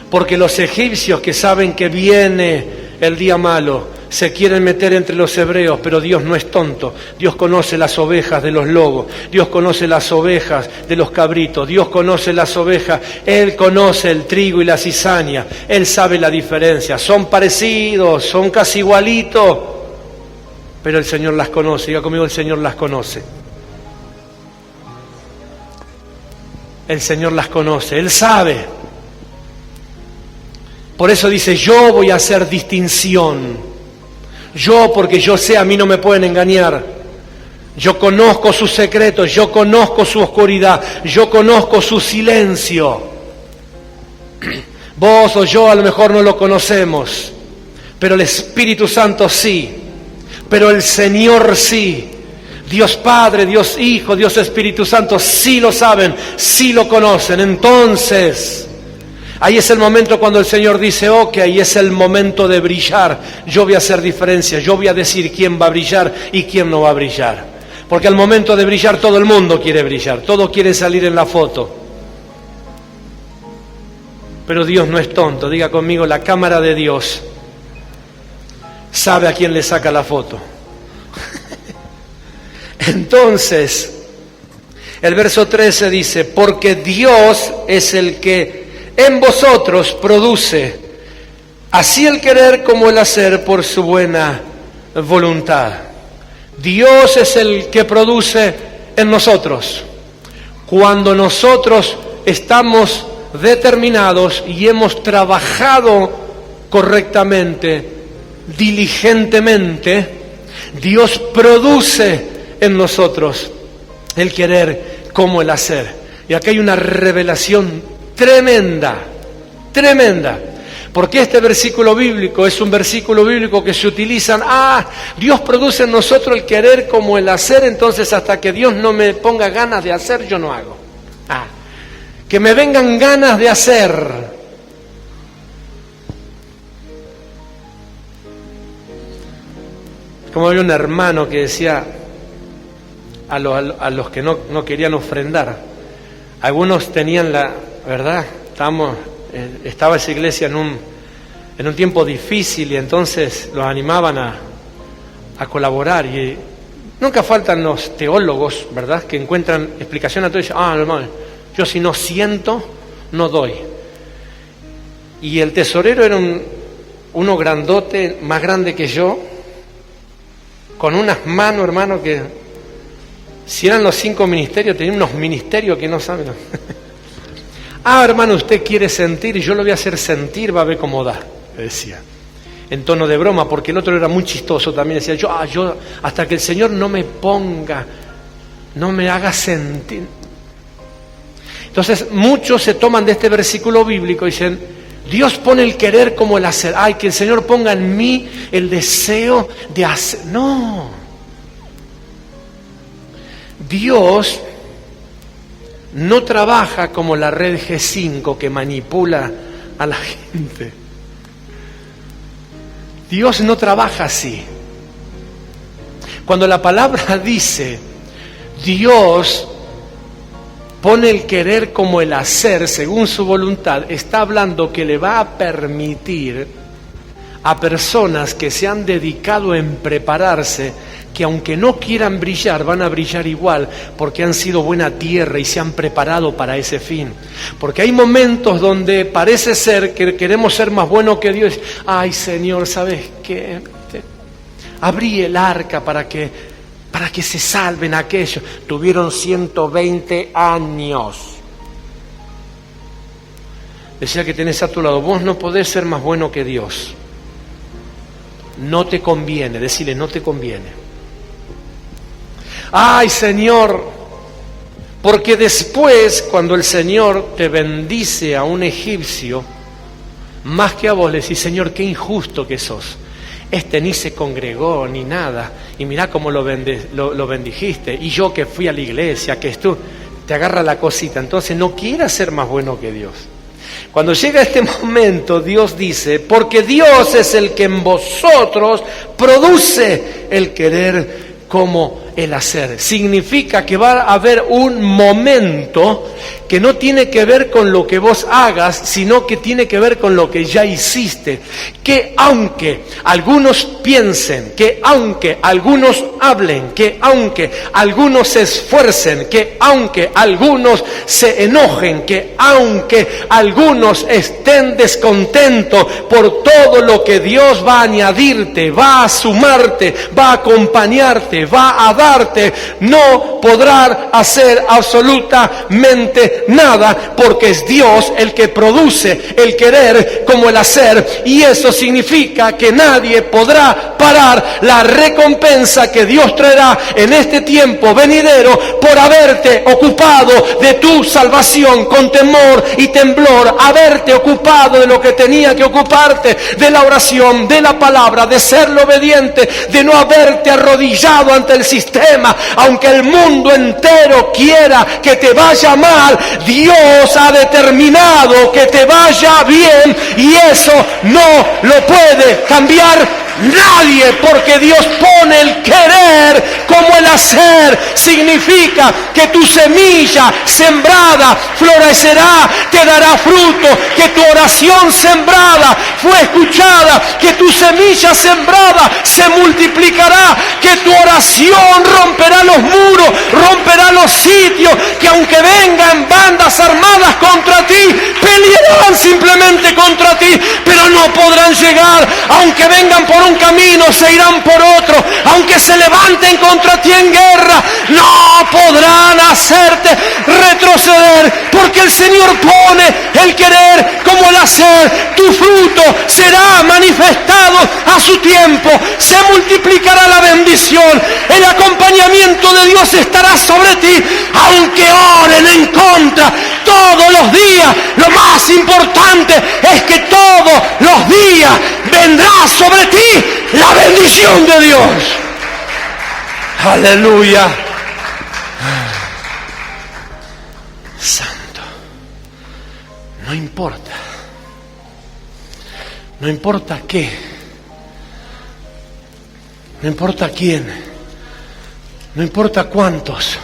porque los egipcios que saben que viene el día malo, se quieren meter entre los hebreos, pero Dios no es tonto. Dios conoce las ovejas de los lobos, Dios conoce las ovejas de los cabritos, Dios conoce las ovejas, Él conoce el trigo y la cizaña, Él sabe la diferencia, son parecidos, son casi igualitos, pero el Señor las conoce. Diga conmigo, el Señor las conoce. El Señor las conoce, Él sabe. Por eso dice, yo voy a hacer distinción. Yo, porque yo sé, a mí no me pueden engañar. Yo conozco sus secretos, yo conozco su oscuridad, yo conozco su silencio. Vos o yo a lo mejor no lo conocemos, pero el Espíritu Santo sí. Pero el Señor sí. Dios Padre, Dios Hijo, Dios Espíritu Santo sí lo saben, sí lo conocen. Entonces, ahí es el momento cuando el Señor dice, ok, ahí es el momento de brillar. Yo voy a hacer diferencia, yo voy a decir quién va a brillar y quién no va a brillar. Porque al momento de brillar todo el mundo quiere brillar, todos quieren salir en la foto. Pero Dios no es tonto, diga conmigo, la cámara de Dios sabe a quién le saca la foto. Entonces, el verso 13 dice, porque Dios es el que en vosotros produce así el querer como el hacer por su buena voluntad. Dios es el que produce en nosotros. Cuando nosotros estamos determinados y hemos trabajado correctamente, diligentemente, Dios produce en nosotros el querer como el hacer. Y aquí hay una revelación tremenda, porque este versículo bíblico es un versículo bíblico que se utilizan, Dios produce en nosotros el querer como el hacer, entonces hasta que Dios no me ponga ganas de hacer, yo no hago. Que me vengan ganas de hacer. Como había un hermano que decía a los que no querían ofrendar, algunos tenían ¿verdad? Estaba esa iglesia en un tiempo difícil y entonces los animaban a colaborar, y nunca faltan los teólogos, ¿verdad?, que encuentran explicación a todo y dicen, hermano, yo si no siento, no doy. Y el tesorero era uno grandote, más grande que yo, con unas manos, hermano, que si eran los 5 ministerios, tenía unos ministerios que no saben. Hermano, usted quiere sentir y yo lo voy a hacer sentir, va a ver cómo da, le decía, en tono de broma, porque el otro era muy chistoso también, decía, yo hasta que el Señor no me ponga, no me haga sentir. Entonces muchos se toman de este versículo bíblico y dicen, Dios pone el querer como el hacer. Que el Señor ponga en mí el deseo de hacer. No. Dios no trabaja como la red G5 que manipula a la gente. Dios no trabaja así. Cuando la palabra dice, Dios pone el querer como el hacer según su voluntad, está hablando que le va a permitir a personas que se han dedicado en prepararse, que aunque no quieran brillar, van a brillar igual, porque han sido buena tierra y se han preparado para ese fin. Porque hay momentos donde parece ser que queremos ser más buenos que Dios. Ay, Señor, ¿sabes qué? Abrí el arca para que se salven aquellos. Tuvieron 120 años. Decía que tenés a tu lado, vos no podés ser más bueno que Dios. No te conviene, decirle, no te conviene. Ay, Señor, porque después, cuando el Señor te bendice a un egipcio, más que a vos le decís, Señor, qué injusto que sos. Este ni se congregó, ni nada, y mirá cómo lo bendijiste, y yo que fui a la iglesia, que esto, te agarra la cosita. Entonces no quieras ser más bueno que Dios. Cuando llega este momento, Dios dice, porque Dios es el que en vosotros produce el querer como el hacer. Significa que va a haber un momento que no tiene que ver con lo que vos hagas, sino que tiene que ver con lo que ya hiciste. Que aunque algunos piensen, que aunque algunos hablen, que aunque algunos se esfuercen, que aunque algunos se enojen, que aunque algunos estén descontentos por todo lo que Dios va a añadirte, va a sumarte, va a acompañarte, va a darte, no podrán hacer absolutamente nada, porque es Dios el que produce el querer como el hacer, y eso significa que nadie podrá parar la recompensa que Dios traerá en este tiempo venidero por haberte ocupado de tu salvación con temor y temblor, haberte ocupado de lo que tenía que ocuparte, de la oración, de la palabra, de serle obediente, de no haberte arrodillado ante el sistema. Aunque el mundo entero quiera que te vaya mal, Dios ha determinado que te vaya bien, y eso no lo puede cambiar nadie, porque Dios pone el querer como el hacer. Significa que tu semilla sembrada florecerá, te dará fruto, que tu oración sembrada fue escuchada, que tu semilla sembrada se multiplicará, que tu oración romperá los muros, romperá los sitios, que aunque vengan bandas armadas contra ti, pelearán simplemente contra ti, pero no podrán llegar. Aunque vengan por un camino, se irán por otro. Aunque se levanten contra ti en guerra, no podrán hacerte retroceder, porque el Señor pone el querer como el hacer. Tu fruto será manifestado a su tiempo, se multiplicará la bendición, el acompañamiento de Dios estará sobre ti, aunque oren en contra todos los días. Lo más importante es que todos los días vendrá sobre ti la bendición de Dios. Aleluya. Santo. No importa. No importa qué. No importa quién. No importa cuántos.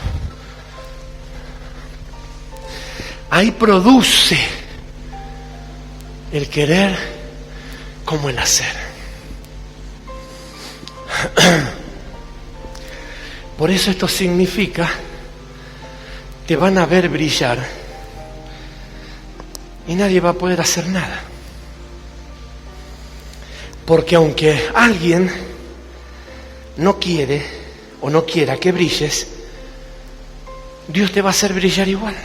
Ahí produce el querer como el hacer. Por eso esto significa, te van a ver brillar y nadie va a poder hacer nada. Porque aunque alguien no quiere o no quiera que brilles, Dios te va a hacer brillar igual.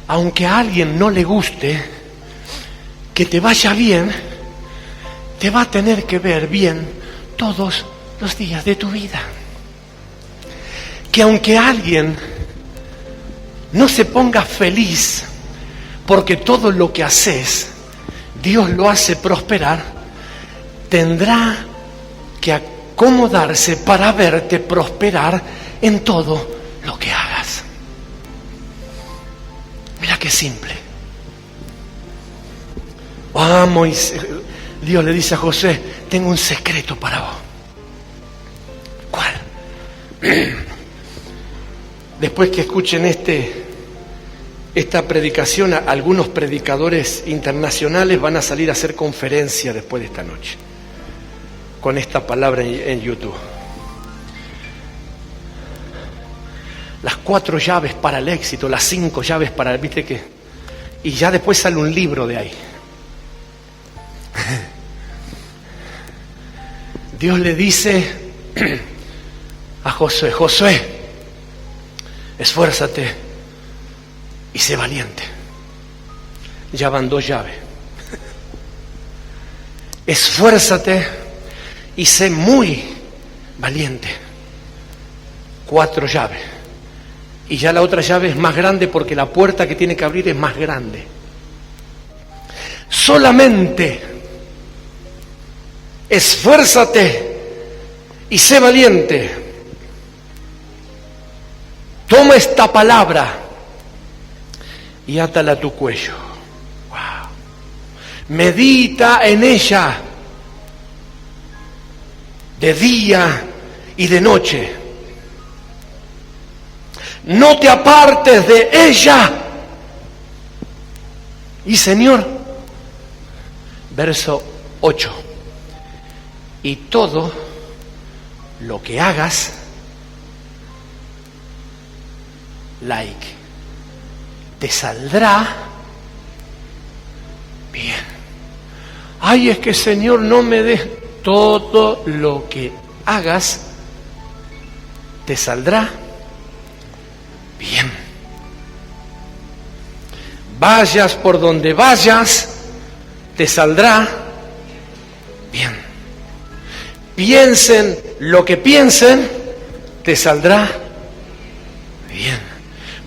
Aunque a alguien no le guste que te vaya bien, te va a tener que ver bien todos los días de tu vida. Que aunque alguien no se ponga feliz porque todo lo que haces Dios lo hace prosperar, tendrá que acomodarse para verte prosperar en todo lo que hagas. Mira qué simple. Dios le dice a José, tengo un secreto para vos. ¿Cuál? Después que escuchen esta predicación, algunos predicadores internacionales van a salir a hacer conferencia después de esta noche, con esta palabra en YouTube. Las 4 llaves para el éxito, las 5 llaves para el... ¿Viste qué? Y ya después sale un libro de ahí. Dios le dice a Josué: Josué, esfuérzate y sé valiente. Ya van 2 llaves. Esfuérzate y sé muy valiente. 4 llaves. Y ya la otra llave es más grande porque la puerta que tiene que abrir es más grande. Solamente esfuérzate y sé valiente. Toma esta palabra y átala a tu cuello. Wow. Medita en ella de día y de noche. No te apartes de ella. Y Señor, verso 8. Y todo lo que hagas, te saldrá bien. Ay, es que Señor, no me des. Todo lo que hagas te saldrá bien. Vayas por donde vayas, te saldrá bien. Piensen lo que piensen, te saldrá bien.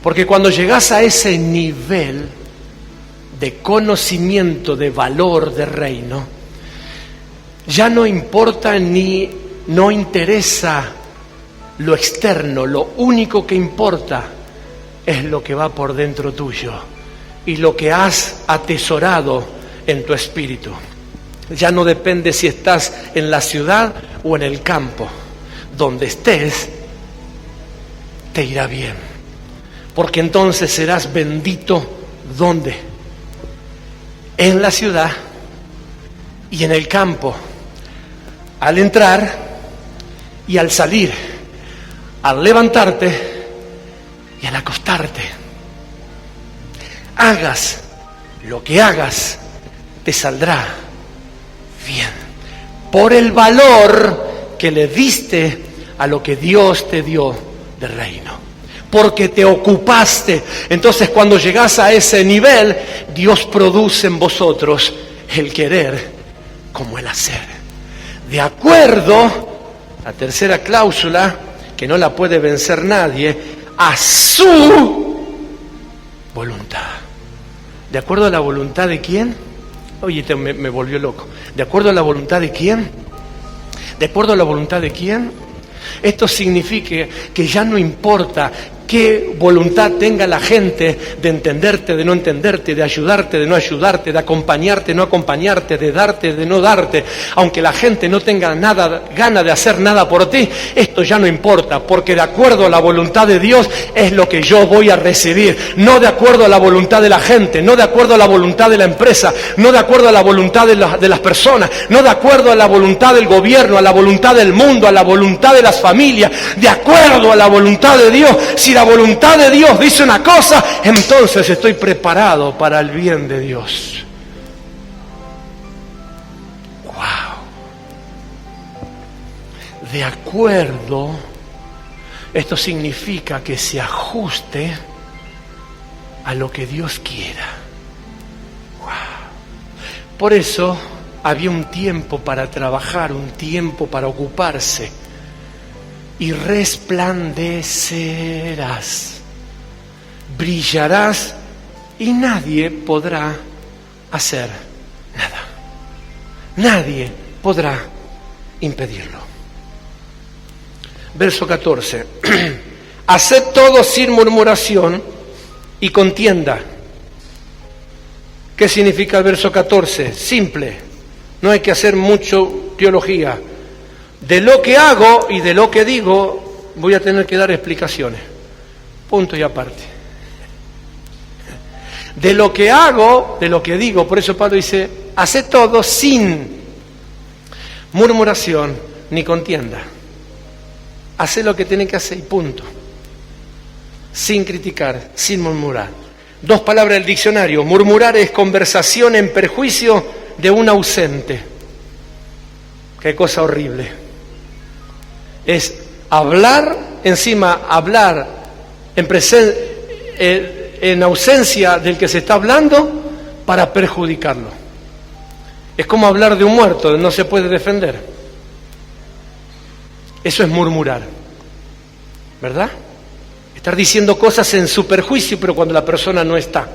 Porque cuando llegas a ese nivel de conocimiento, de valor, de reino, ya no importa ni no interesa lo externo. Lo único que importa es lo que va por dentro tuyo y lo que has atesorado en tu espíritu. Ya no depende si estás en la ciudad o en el campo. Donde estés, te irá bien. Porque entonces serás bendito, ¿dónde? En la ciudad y en el campo. Al entrar y al salir, al levantarte y al acostarte. Hagas lo que hagas, te saldrá bien. Por el valor que le diste a lo que Dios te dio de reino. Porque te ocupaste. Entonces cuando llegas a ese nivel, Dios produce en vosotros el querer como el hacer. De acuerdo, la tercera cláusula, que no la puede vencer nadie, a su voluntad. ¿De acuerdo a la voluntad de quién? Oye, me volvió loco. ¿De acuerdo a la voluntad de quién? ¿De acuerdo a la voluntad de quién? Esto significa que ya no importa qué voluntad tenga la gente de entenderte, de no entenderte, de ayudarte, de no ayudarte, de acompañarte, no acompañarte, de darte, de no darte. Aunque la gente no tenga nada, gana de hacer nada por ti, esto ya no importa, porque de acuerdo a la voluntad de Dios es lo que yo voy a recibir. No de acuerdo a la voluntad de la gente, no de acuerdo a la voluntad de la empresa, no de acuerdo a la voluntad de las personas, no de acuerdo a la voluntad del gobierno, a la voluntad del mundo, a la voluntad de las familias, de acuerdo a la voluntad de Dios. Si la voluntad de Dios dice una cosa, entonces estoy preparado para el bien de Dios. Wow. De acuerdo, esto significa que se ajuste a lo que Dios quiera. Wow. Por eso había un tiempo para trabajar, un tiempo para ocuparse. Y resplandecerás, brillarás y nadie podrá hacer nada. Nadie podrá impedirlo. Verso 14. Haced todo sin murmuración y contienda. ¿Qué significa el verso 14? Simple, no hay que hacer mucho teología. De lo que hago y de lo que digo voy a tener que dar explicaciones. Punto y aparte. de lo que hago, de lo que digo. Por eso Pablo dice, hace todo sin murmuración ni contienda. Hace lo que tiene que hacer y punto. Sin criticar, sin murmurar. 2 palabras del diccionario. Murmurar es conversación en perjuicio de un ausente. Qué cosa horrible. Es hablar en ausencia del que se está hablando para perjudicarlo. Es como hablar de un muerto, no se puede defender. Eso es murmurar, ¿verdad? Estar diciendo cosas en su perjuicio, pero cuando la persona no está.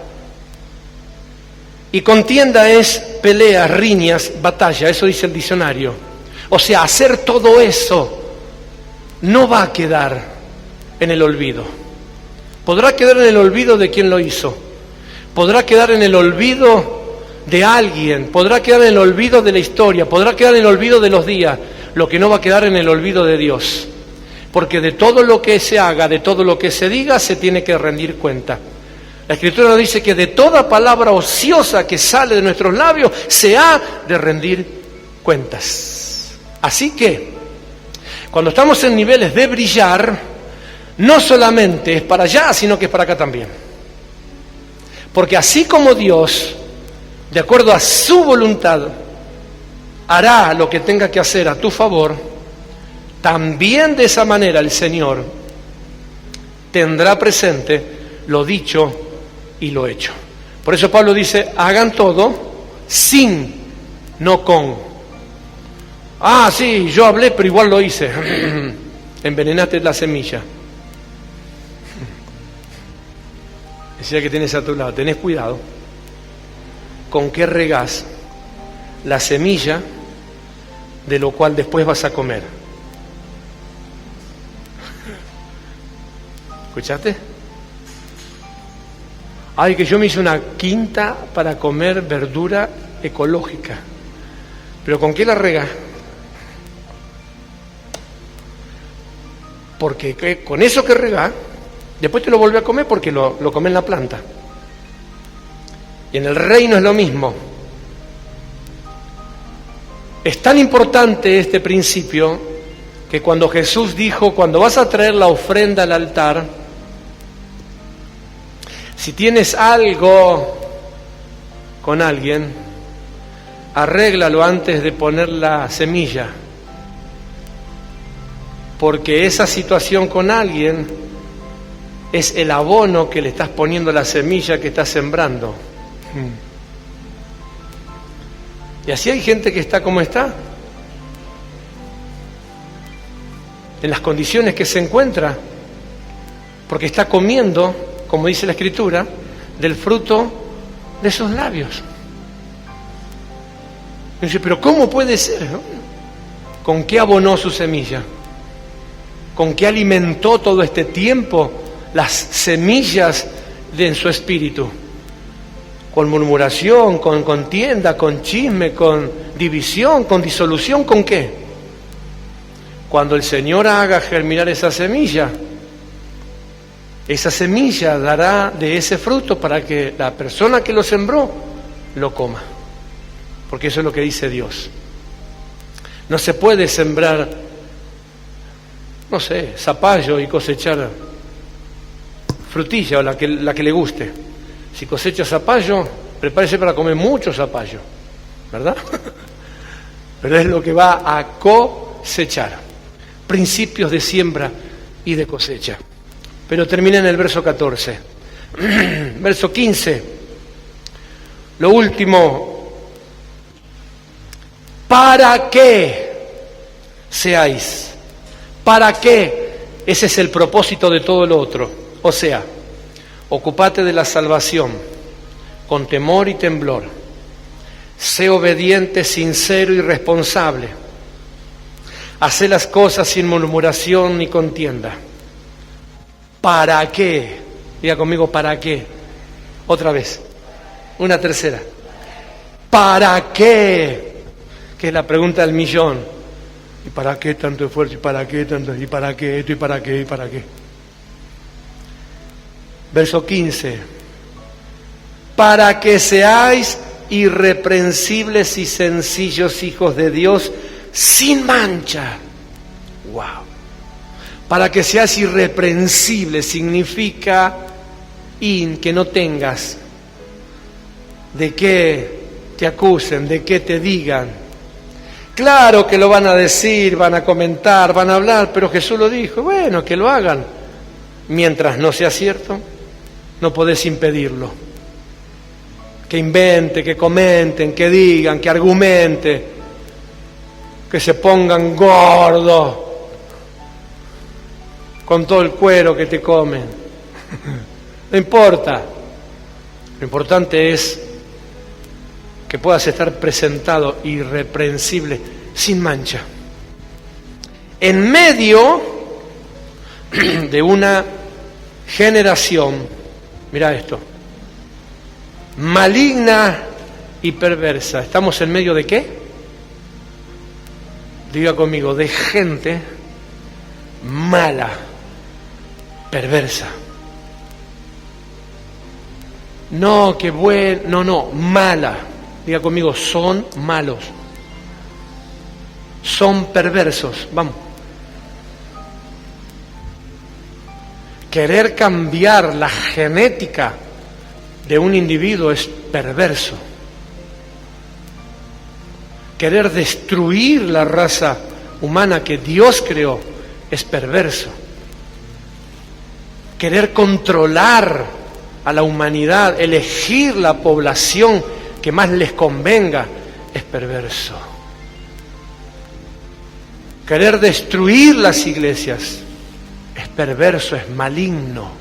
Y contienda es peleas, riñas, batalla, eso dice el diccionario. O sea, hacer todo eso no va a quedar en el olvido. Podrá quedar en el olvido de quien lo hizo. Podrá quedar en el olvido de alguien. Podrá quedar en el olvido de la historia. Podrá quedar en el olvido de los días. Lo que no va a quedar en el olvido de Dios. Porque de todo lo que se haga, de todo lo que se diga, se tiene que rendir cuenta. La Escritura nos dice que de toda palabra ociosa que sale de nuestros labios, se ha de rendir cuentas. Así que, cuando estamos en niveles de brillar, no solamente es para allá, sino que es para acá también. Porque así como Dios, de acuerdo a su voluntad, hará lo que tenga que hacer a tu favor, también de esa manera el Señor tendrá presente lo dicho y lo hecho. Por eso Pablo dice, hagan todo sin, no con. Ah, sí, yo hablé, pero igual lo hice. Envenenaste la semilla. Decía que tienes a tu lado, tenés cuidado con qué regás la semilla de lo cual después vas a comer. ¿Escuchaste? Ay, que yo me hice una quinta para comer verdura ecológica. ¿Pero con qué la regás? Porque con eso que regás, después te lo volvés a comer porque lo comés en la planta. Y en el reino es lo mismo. Es tan importante este principio que cuando Jesús dijo, cuando vas a traer la ofrenda al altar, si tienes algo con alguien, arréglalo antes de poner la semilla. Porque esa situación con alguien es el abono que le estás poniendo a la semilla que estás sembrando. Y así hay gente que está como está, en las condiciones que se encuentra, porque está comiendo, como dice la Escritura, del fruto de sus labios. Y dice, pero ¿cómo puede ser? ¿Con qué abonó su semilla? ¿Con qué alimentó todo este tiempo las semillas en su espíritu? Con murmuración, con contienda, con chisme, con división, con disolución, ¿con qué? Cuando el Señor haga germinar esa semilla dará de ese fruto para que la persona que lo sembró lo coma. Porque eso es lo que dice Dios. No se puede sembrar, no sé, zapallo y cosechar frutilla o la que le guste. Si cosecha zapallo, prepárese para comer mucho zapallo, ¿verdad? Pero es lo que va a cosechar. Principios de siembra y de cosecha. Pero termina en el verso 14. Verso 15. Lo último. ¿Para qué seáis? ¿Para qué? Ese es el propósito de todo lo otro. O sea, ocúpate de la salvación con temor y temblor. Sé obediente, sincero y responsable. Hacé las cosas sin murmuración ni contienda. ¿Para qué? Diga conmigo, ¿para qué? Otra vez. Una tercera. ¿Para qué? Que es la pregunta del millón. ¿Y para qué tanto esfuerzo? ¿Y para qué tanto? ¿Y para qué esto? ¿Y para qué? ¿Y para qué? Verso 15. para que seáis irreprensibles y sencillos hijos de Dios, sin mancha. ¡Wow! Para que seas irreprensible significa que no tengas de qué te acusen, de qué te digan. Claro que lo van a decir, van a comentar, van a hablar, pero Jesús lo dijo, bueno, que lo hagan. Mientras no sea cierto, no podés impedirlo. Que inventen, que comenten, que digan, que argumenten, que se pongan gordos con todo el cuero que te comen. No importa. Lo importante es que puedas estar presentado irreprensible, sin mancha, en medio de una generación, mira esto, maligna y perversa. ¿Estamos en medio de qué? Diga conmigo, de gente mala, perversa. No, qué bueno, no, mala. Diga conmigo, son malos. Son perversos. Vamos. Querer cambiar la genética de un individuo es perverso. Querer destruir la raza humana que Dios creó es perverso. Querer controlar a la humanidad, elegir la población que más les convenga, es perverso. Querer destruir las iglesias es perverso, es maligno.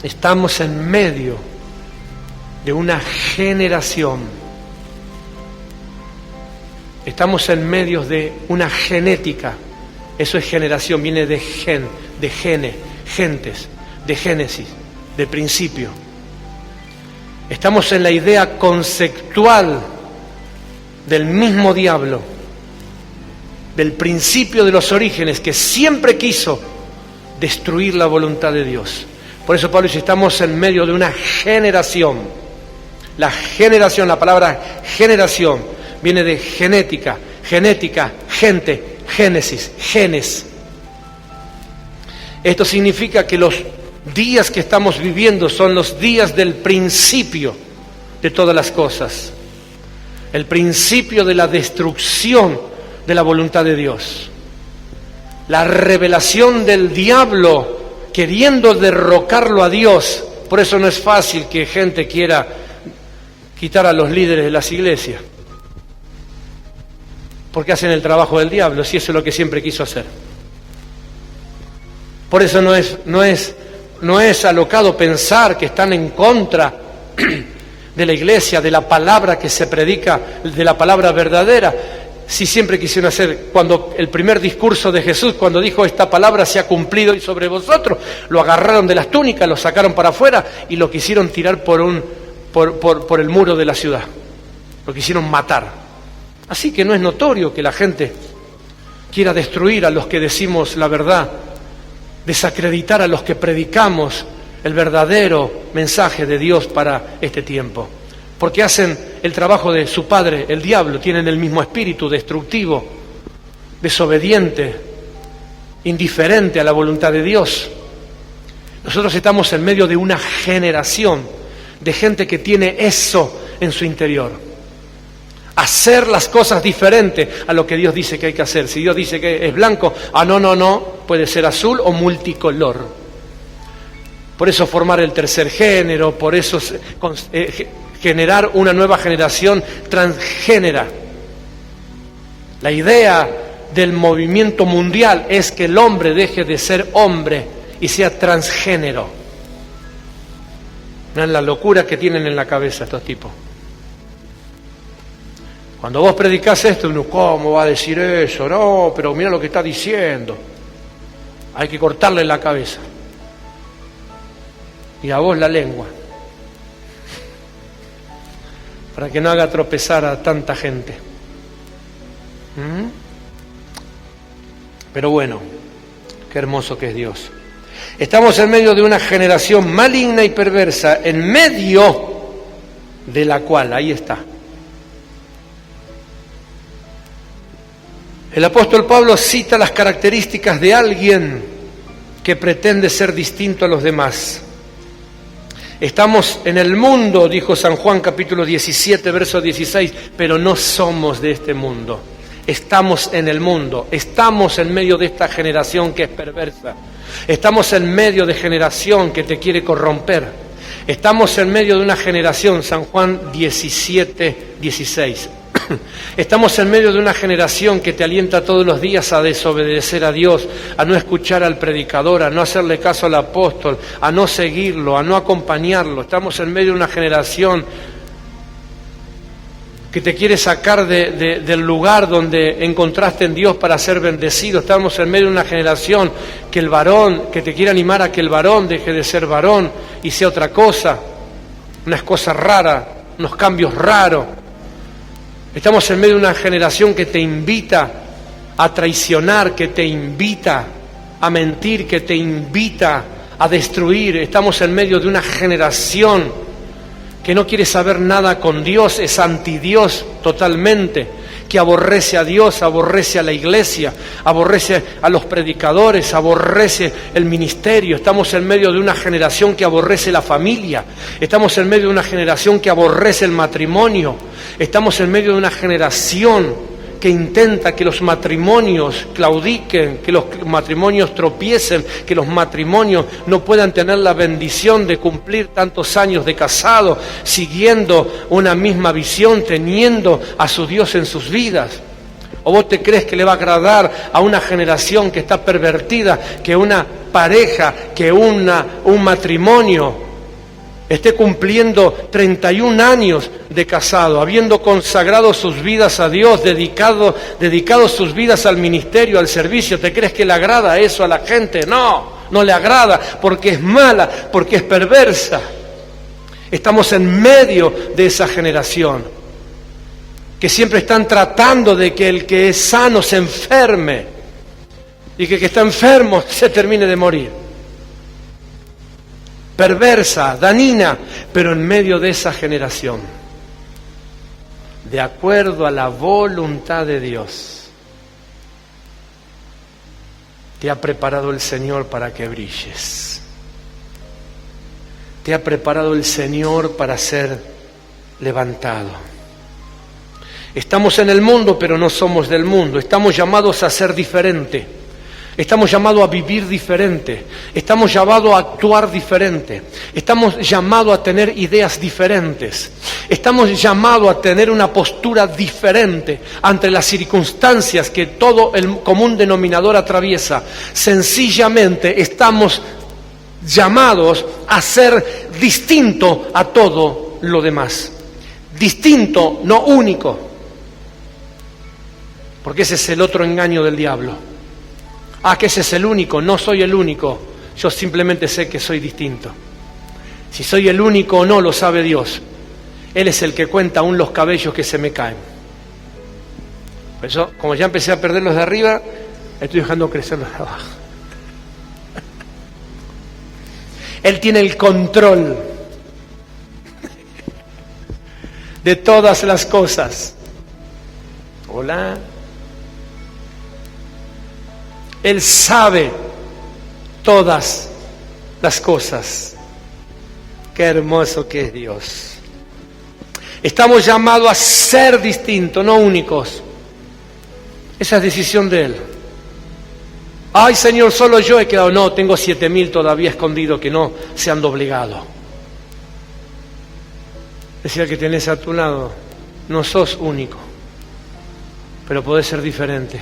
Estamos en medio de una generación. Estamos en medio de una genética. Eso es generación, viene de gen, de gene, gentes, de génesis, de principio. Estamos en la idea conceptual del mismo diablo, del principio de los orígenes, que siempre quiso destruir la voluntad de Dios. Por eso Pablo dice, estamos en medio de una generación. La generación, la palabra generación, viene de genética, genética, gente, génesis, genes. Esto significa que los días que estamos viviendo son los días del principio de todas las cosas. El principio de la destrucción de la voluntad de Dios. La revelación del diablo queriendo derrocarlo a Dios. Por eso no es fácil que gente quiera quitar a los líderes de las iglesias. Porque hacen el trabajo del diablo, si eso es lo que siempre quiso hacer. Por eso no es alocado pensar que están en contra de la iglesia, de la palabra que se predica, de la palabra verdadera. Si siempre quisieron hacer, cuando el primer discurso de Jesús, cuando dijo esta palabra se ha cumplido y sobre vosotros, lo agarraron de las túnicas, lo sacaron para afuera y lo quisieron tirar por el muro de la ciudad. Lo quisieron matar. Así que no es notorio que la gente quiera destruir a los que decimos la verdad, desacreditar a los que predicamos el verdadero mensaje de Dios para este tiempo. Porque hacen el trabajo de su padre, el diablo, tienen el mismo espíritu destructivo, desobediente, indiferente a la voluntad de Dios. Nosotros estamos en medio de una generación de gente que tiene eso en su interior. Hacer las cosas diferentes a lo que Dios dice que hay que hacer. Si Dios dice que es blanco, no, puede ser azul o multicolor. Por eso formar el tercer género, por eso generar una nueva generación transgénera. La idea del movimiento mundial es que el hombre deje de ser hombre y sea transgénero. Miren la locura que tienen en la cabeza estos tipos. Cuando vos predicás esto, uno, ¿cómo va a decir eso? No, pero mira lo que está diciendo. Hay que cortarle la cabeza. Y a vos la lengua. Para que no haga tropezar a tanta gente. Pero bueno, Qué hermoso que es Dios. Estamos en medio de una generación maligna y perversa, en medio de la cual, ahí está. El apóstol Pablo cita las características de alguien que pretende ser distinto a los demás. Estamos en el mundo, dijo San Juan capítulo 17, verso 16, pero no somos de este mundo. Estamos en el mundo, estamos en medio de esta generación que es perversa. Estamos en medio de generación que te quiere corromper. Estamos en medio de una generación, San Juan 17, 16. Estamos en medio de una generación que te alienta todos los días a desobedecer a Dios, a no escuchar al predicador, a no hacerle caso al apóstol, a no seguirlo, a no acompañarlo. Estamos en medio de una generación que te quiere sacar del lugar donde encontraste en Dios para ser bendecido. Estamos en medio de una generación que el varón, que te quiere animar a que el varón deje de ser varón y sea otra cosa, unas cosas raras, unos cambios raros. Estamos en medio de una generación que te invita a traicionar, que te invita a mentir, que te invita a destruir. Estamos en medio de una generación que no quiere saber nada con Dios, es antidios totalmente, que aborrece a Dios, aborrece a la iglesia, aborrece a los predicadores, aborrece el ministerio. Estamos en medio de una generación que aborrece la familia, estamos en medio de una generación que aborrece el matrimonio, estamos en medio de una generación que intenta que los matrimonios claudiquen, que los matrimonios tropiecen, que los matrimonios no puedan tener la bendición de cumplir tantos años de casado, siguiendo una misma visión, teniendo a su Dios en sus vidas. ¿O vos te crees que le va a agradar a una generación que está pervertida, que una pareja, que un matrimonio esté cumpliendo 31 años de casado, habiendo consagrado sus vidas a Dios, dedicado sus vidas al ministerio, al servicio? ¿Te crees que le agrada eso a la gente? No, no le agrada, porque es mala, porque es perversa. Estamos en medio de esa generación, que siempre están tratando de que el que es sano se enferme, y que el que está enfermo se termine de morir. Perversa, dañina, pero en medio de esa generación, de acuerdo a la voluntad de Dios, te ha preparado el Señor para que brilles. Te ha preparado el Señor para ser levantado. Estamos en el mundo, pero no somos del mundo. Estamos llamados a ser diferentes. Estamos llamados a vivir diferente, estamos llamados a actuar diferente, estamos llamados a tener ideas diferentes, estamos llamados a tener una postura diferente ante las circunstancias que todo el común denominador atraviesa. Sencillamente estamos llamados a ser distinto a todo lo demás. Distinto, no único, porque ese es el otro engaño del diablo. Ah, que ese es el único. No soy el único, yo simplemente sé que soy distinto. Si soy el único o no lo sabe Dios. Él es el que cuenta aún los cabellos que se me caen. Por eso, como ya empecé a perder los de arriba, estoy dejando crecer los de abajo. Él tiene el control de todas las cosas. Hola. Él sabe todas las cosas. Qué hermoso que es Dios. Estamos llamados a ser distintos, no únicos. Esa es decisión de Él. Ay, Señor, solo yo he quedado. No, tengo 7.000 todavía escondidos que no se han doblegado. Decía que tenés a tu lado, no sos único, pero podés ser diferente.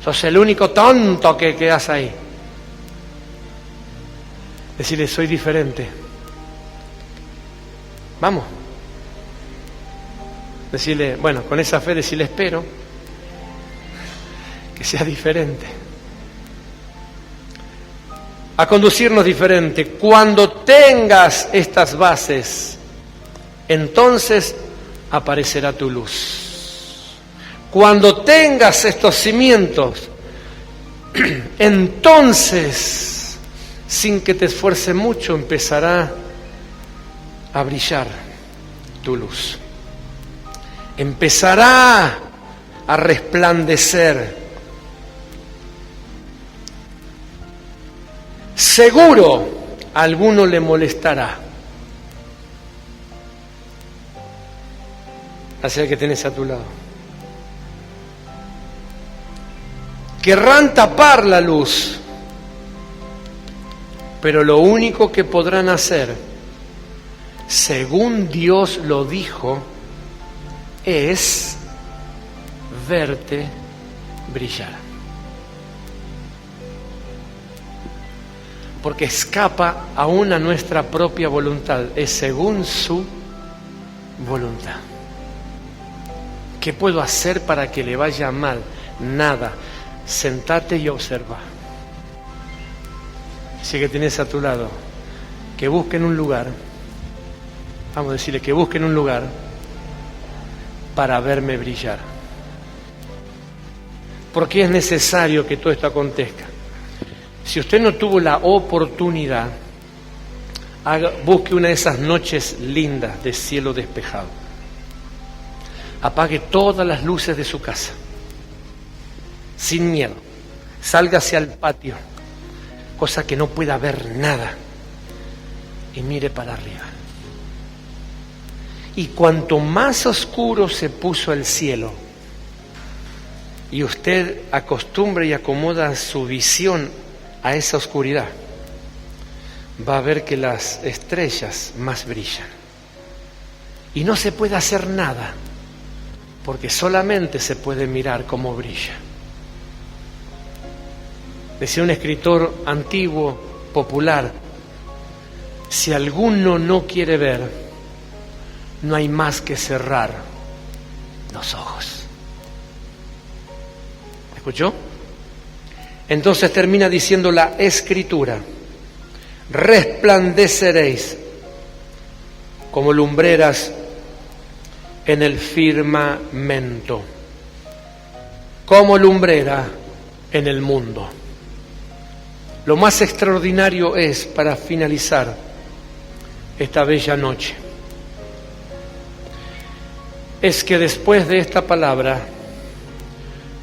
Sos el único tonto que quedas ahí. Decirle, soy diferente. Vamos. Decirle, bueno, con esa fe decirle, espero que sea diferente. A conducirnos diferente. Cuando tengas estas bases, entonces aparecerá tu luz. Cuando tengas estos cimientos, entonces, sin que te esfuerces mucho, empezará a brillar tu luz. Empezará a resplandecer. Seguro a alguno le molestará. Hacia el que tenés a tu lado. Querrán tapar la luz, pero lo único que podrán hacer, según Dios lo dijo, es verte brillar. Porque escapa aún a nuestra propia voluntad, es según su voluntad. ¿Qué puedo hacer para que le vaya mal? Nada. Sentate y observa. Si que tienes a tu lado, que busquen un lugar, vamos a decirle que busquen un lugar para verme brillar. ¿Por qué es necesario que todo esto acontezca? Si usted no tuvo la oportunidad, busque una de esas noches lindas de cielo despejado. Apague todas las luces de su casa, sin miedo. Salga hacia el patio, cosa que no pueda ver nada, y mire para arriba. Y cuanto más oscuro se puso el cielo, y usted acostumbra y acomoda su visión a esa oscuridad, va a ver que las estrellas más brillan. Y no se puede hacer nada, porque solamente se puede mirar cómo brilla. Decía un escritor antiguo, popular, si alguno no quiere ver, no hay más que cerrar los ojos. ¿Escuchó? Entonces termina diciendo la Escritura: resplandeceréis como lumbreras en el firmamento, como lumbrera en el mundo. Lo más extraordinario es, para finalizar esta bella noche, es que después de esta palabra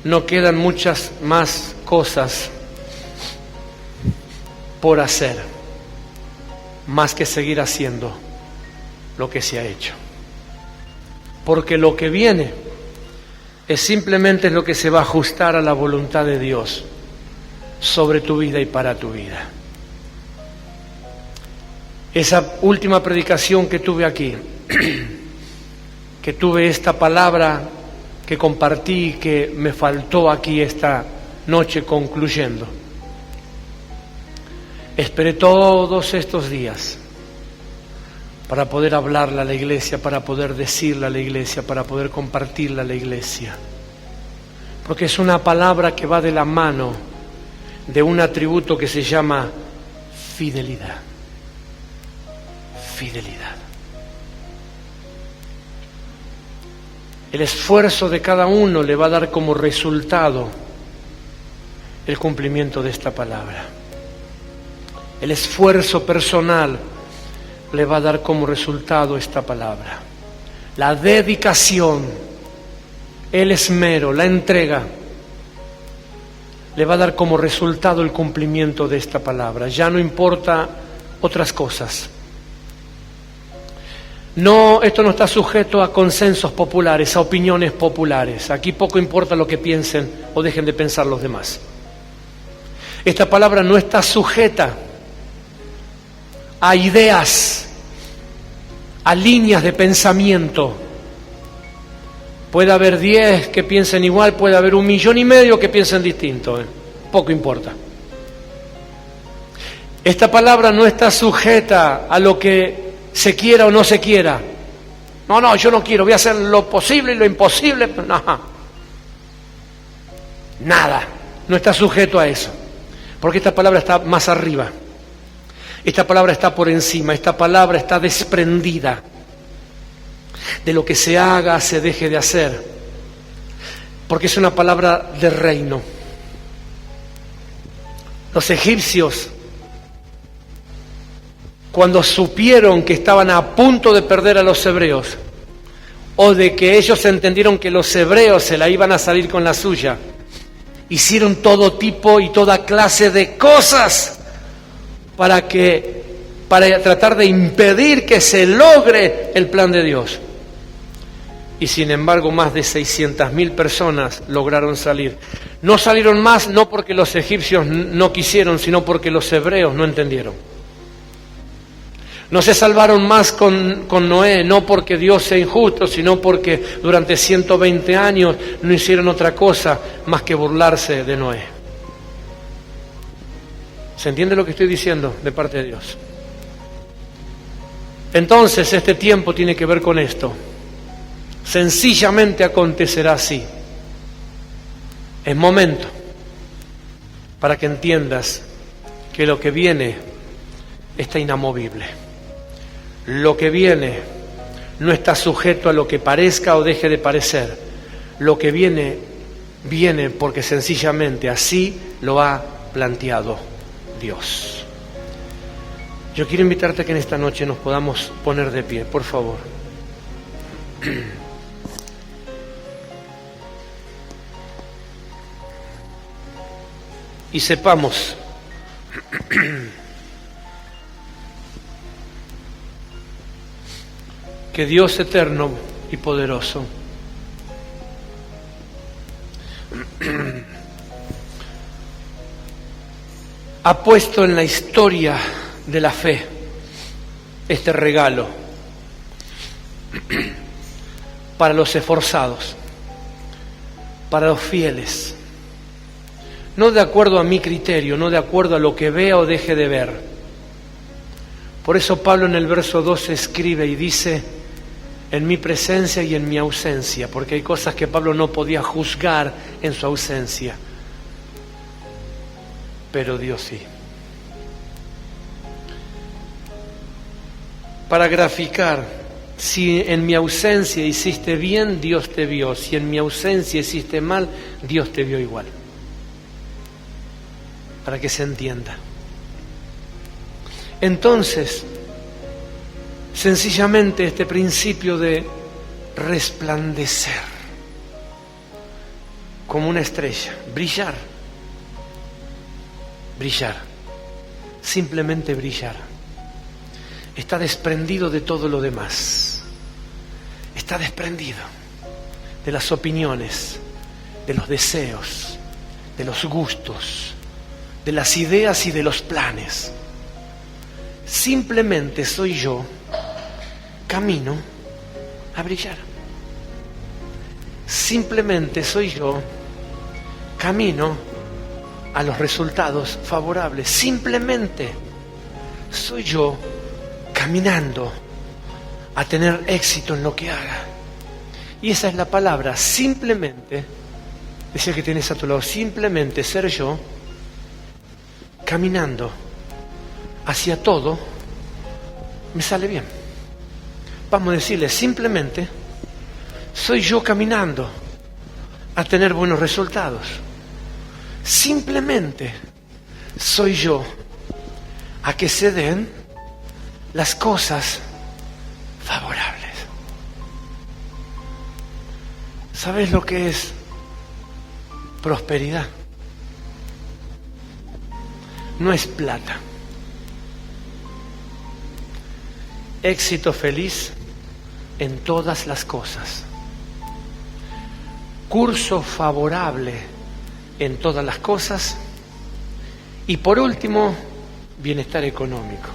no quedan muchas más cosas por hacer, más que seguir haciendo lo que se ha hecho. Porque lo que viene es simplemente lo que se va a ajustar a la voluntad de Dios sobre tu vida y para tu vida. Esa última predicación que tuve aquí, que tuve esta palabra que compartí, que me faltó aquí esta noche concluyendo. Esperé todos estos días para poder hablarle a la iglesia, para poder decirle a la iglesia, para poder compartirla a la iglesia. Porque es una palabra que va de la mano de un atributo que se llama fidelidad. Fidelidad. El esfuerzo de cada uno le va a dar como resultado el cumplimiento de esta palabra. El esfuerzo personal le va a dar como resultado esta palabra. La dedicación, el esmero, la entrega, le va a dar como resultado el cumplimiento de esta palabra. Ya no importa otras cosas. No, esto no está sujeto a consensos populares, a opiniones populares. Aquí poco importa lo que piensen o dejen de pensar los demás. Esta palabra no está sujeta a ideas, a líneas de pensamiento. Puede haber 10 que piensen igual, puede haber 1,5 millones que piensen distinto. Poco importa. Esta palabra no está sujeta a lo que se quiera o no se quiera. No, yo no quiero, voy a hacer lo posible y lo imposible. No. Nada, no está sujeto a eso. Porque esta palabra está más arriba. Esta palabra está por encima, esta palabra está desprendida de lo que se haga, se deje de hacer. porque es una palabra de reino. Los egipcios, cuando supieron que estaban a punto de perder a los hebreos, o de que ellos entendieron que los hebreos se la iban a salir con la suya, hicieron todo tipo y toda clase de cosas para tratar de impedir que se logre el plan de Dios. Y sin embargo, más de 600.000 personas lograron salir. No salieron más, no porque los egipcios no quisieron, sino porque los hebreos no entendieron. No se salvaron más con Noé, no porque Dios sea injusto, sino porque durante 120 años no hicieron otra cosa más que burlarse de Noé. ¿Se entiende lo que estoy diciendo de parte de Dios? Entonces, este tiempo tiene que ver con esto. Sencillamente acontecerá así. Es momento para que entiendas que lo que viene está inamovible. Lo que viene no está sujeto a lo que parezca o deje de parecer. Lo que viene, viene porque sencillamente así lo ha planteado Dios. Yo quiero invitarte a que en esta noche nos podamos poner de pie, por favor. Y sepamos que Dios eterno y poderoso ha puesto en la historia de la fe este regalo para los esforzados, para los fieles, no de acuerdo a mi criterio, no de acuerdo a lo que vea o deje de ver. Por eso Pablo en el verso 12 escribe y dice: en mi presencia y en mi ausencia, porque hay cosas que Pablo no podía juzgar en su ausencia, pero Dios sí. Para graficar, si en mi ausencia hiciste bien, Dios te vio; si en mi ausencia hiciste mal, Dios te vio igual. Para que se entienda. Entonces, sencillamente este principio de resplandecer como una estrella, brillar, simplemente brillar, está desprendido de todo lo demás, está desprendido de las opiniones, de los deseos, de los gustos, de las ideas y de los planes. Simplemente soy yo, camino a brillar. Simplemente soy yo, camino a los resultados favorables. Simplemente soy yo, caminando a tener éxito en lo que haga. Y esa es la palabra, simplemente. Decía que tienes a tu lado, simplemente ser yo, caminando hacia todo, me sale bien. Vamos a decirle, simplemente soy yo caminando a tener buenos resultados. Simplemente soy yo a que se den las cosas favorables. ¿Sabes lo que es prosperidad? No es plata. Éxito feliz en todas las cosas. Curso favorable en todas las cosas. Y por último, bienestar económico.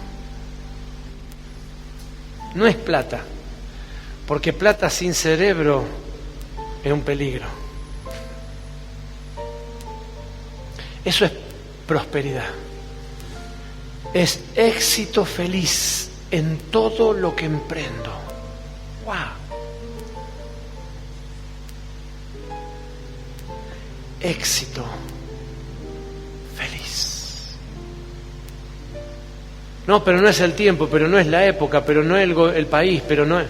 No es plata, porque plata sin cerebro es un peligro. Eso es prosperidad. Es éxito feliz en todo lo que emprendo. ¡Wow! Éxito feliz. No, pero no es el tiempo, pero no es la época, pero no es el país, pero no es.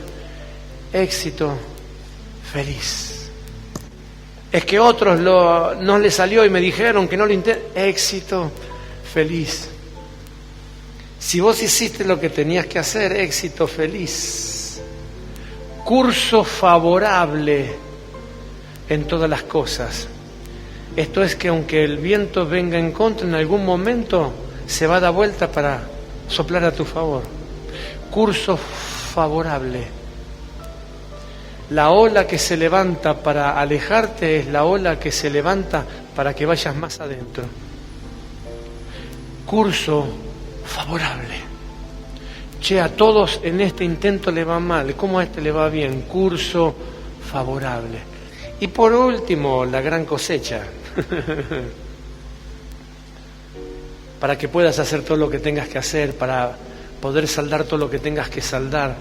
Éxito feliz. Es que otros no le salió y me dijeron que no lo intenten. Éxito, feliz. Si vos hiciste lo que tenías que hacer, éxito, feliz. Curso favorable en todas las cosas. Esto es que aunque el viento venga en contra, en algún momento se va a dar vuelta para soplar a tu favor. Curso favorable. La ola que se levanta para alejarte es la ola que se levanta para que vayas más adentro. Curso favorable. Che, a todos en este intento le va mal, ¿cómo a este le va bien? Curso favorable. Y por último, la gran cosecha. Para que puedas hacer todo lo que tengas que hacer, para poder saldar todo lo que tengas que saldar,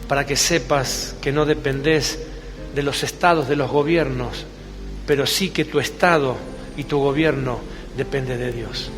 para que sepas que no dependés de los estados, de los gobiernos, pero sí que tu estado y tu gobierno depende de Dios.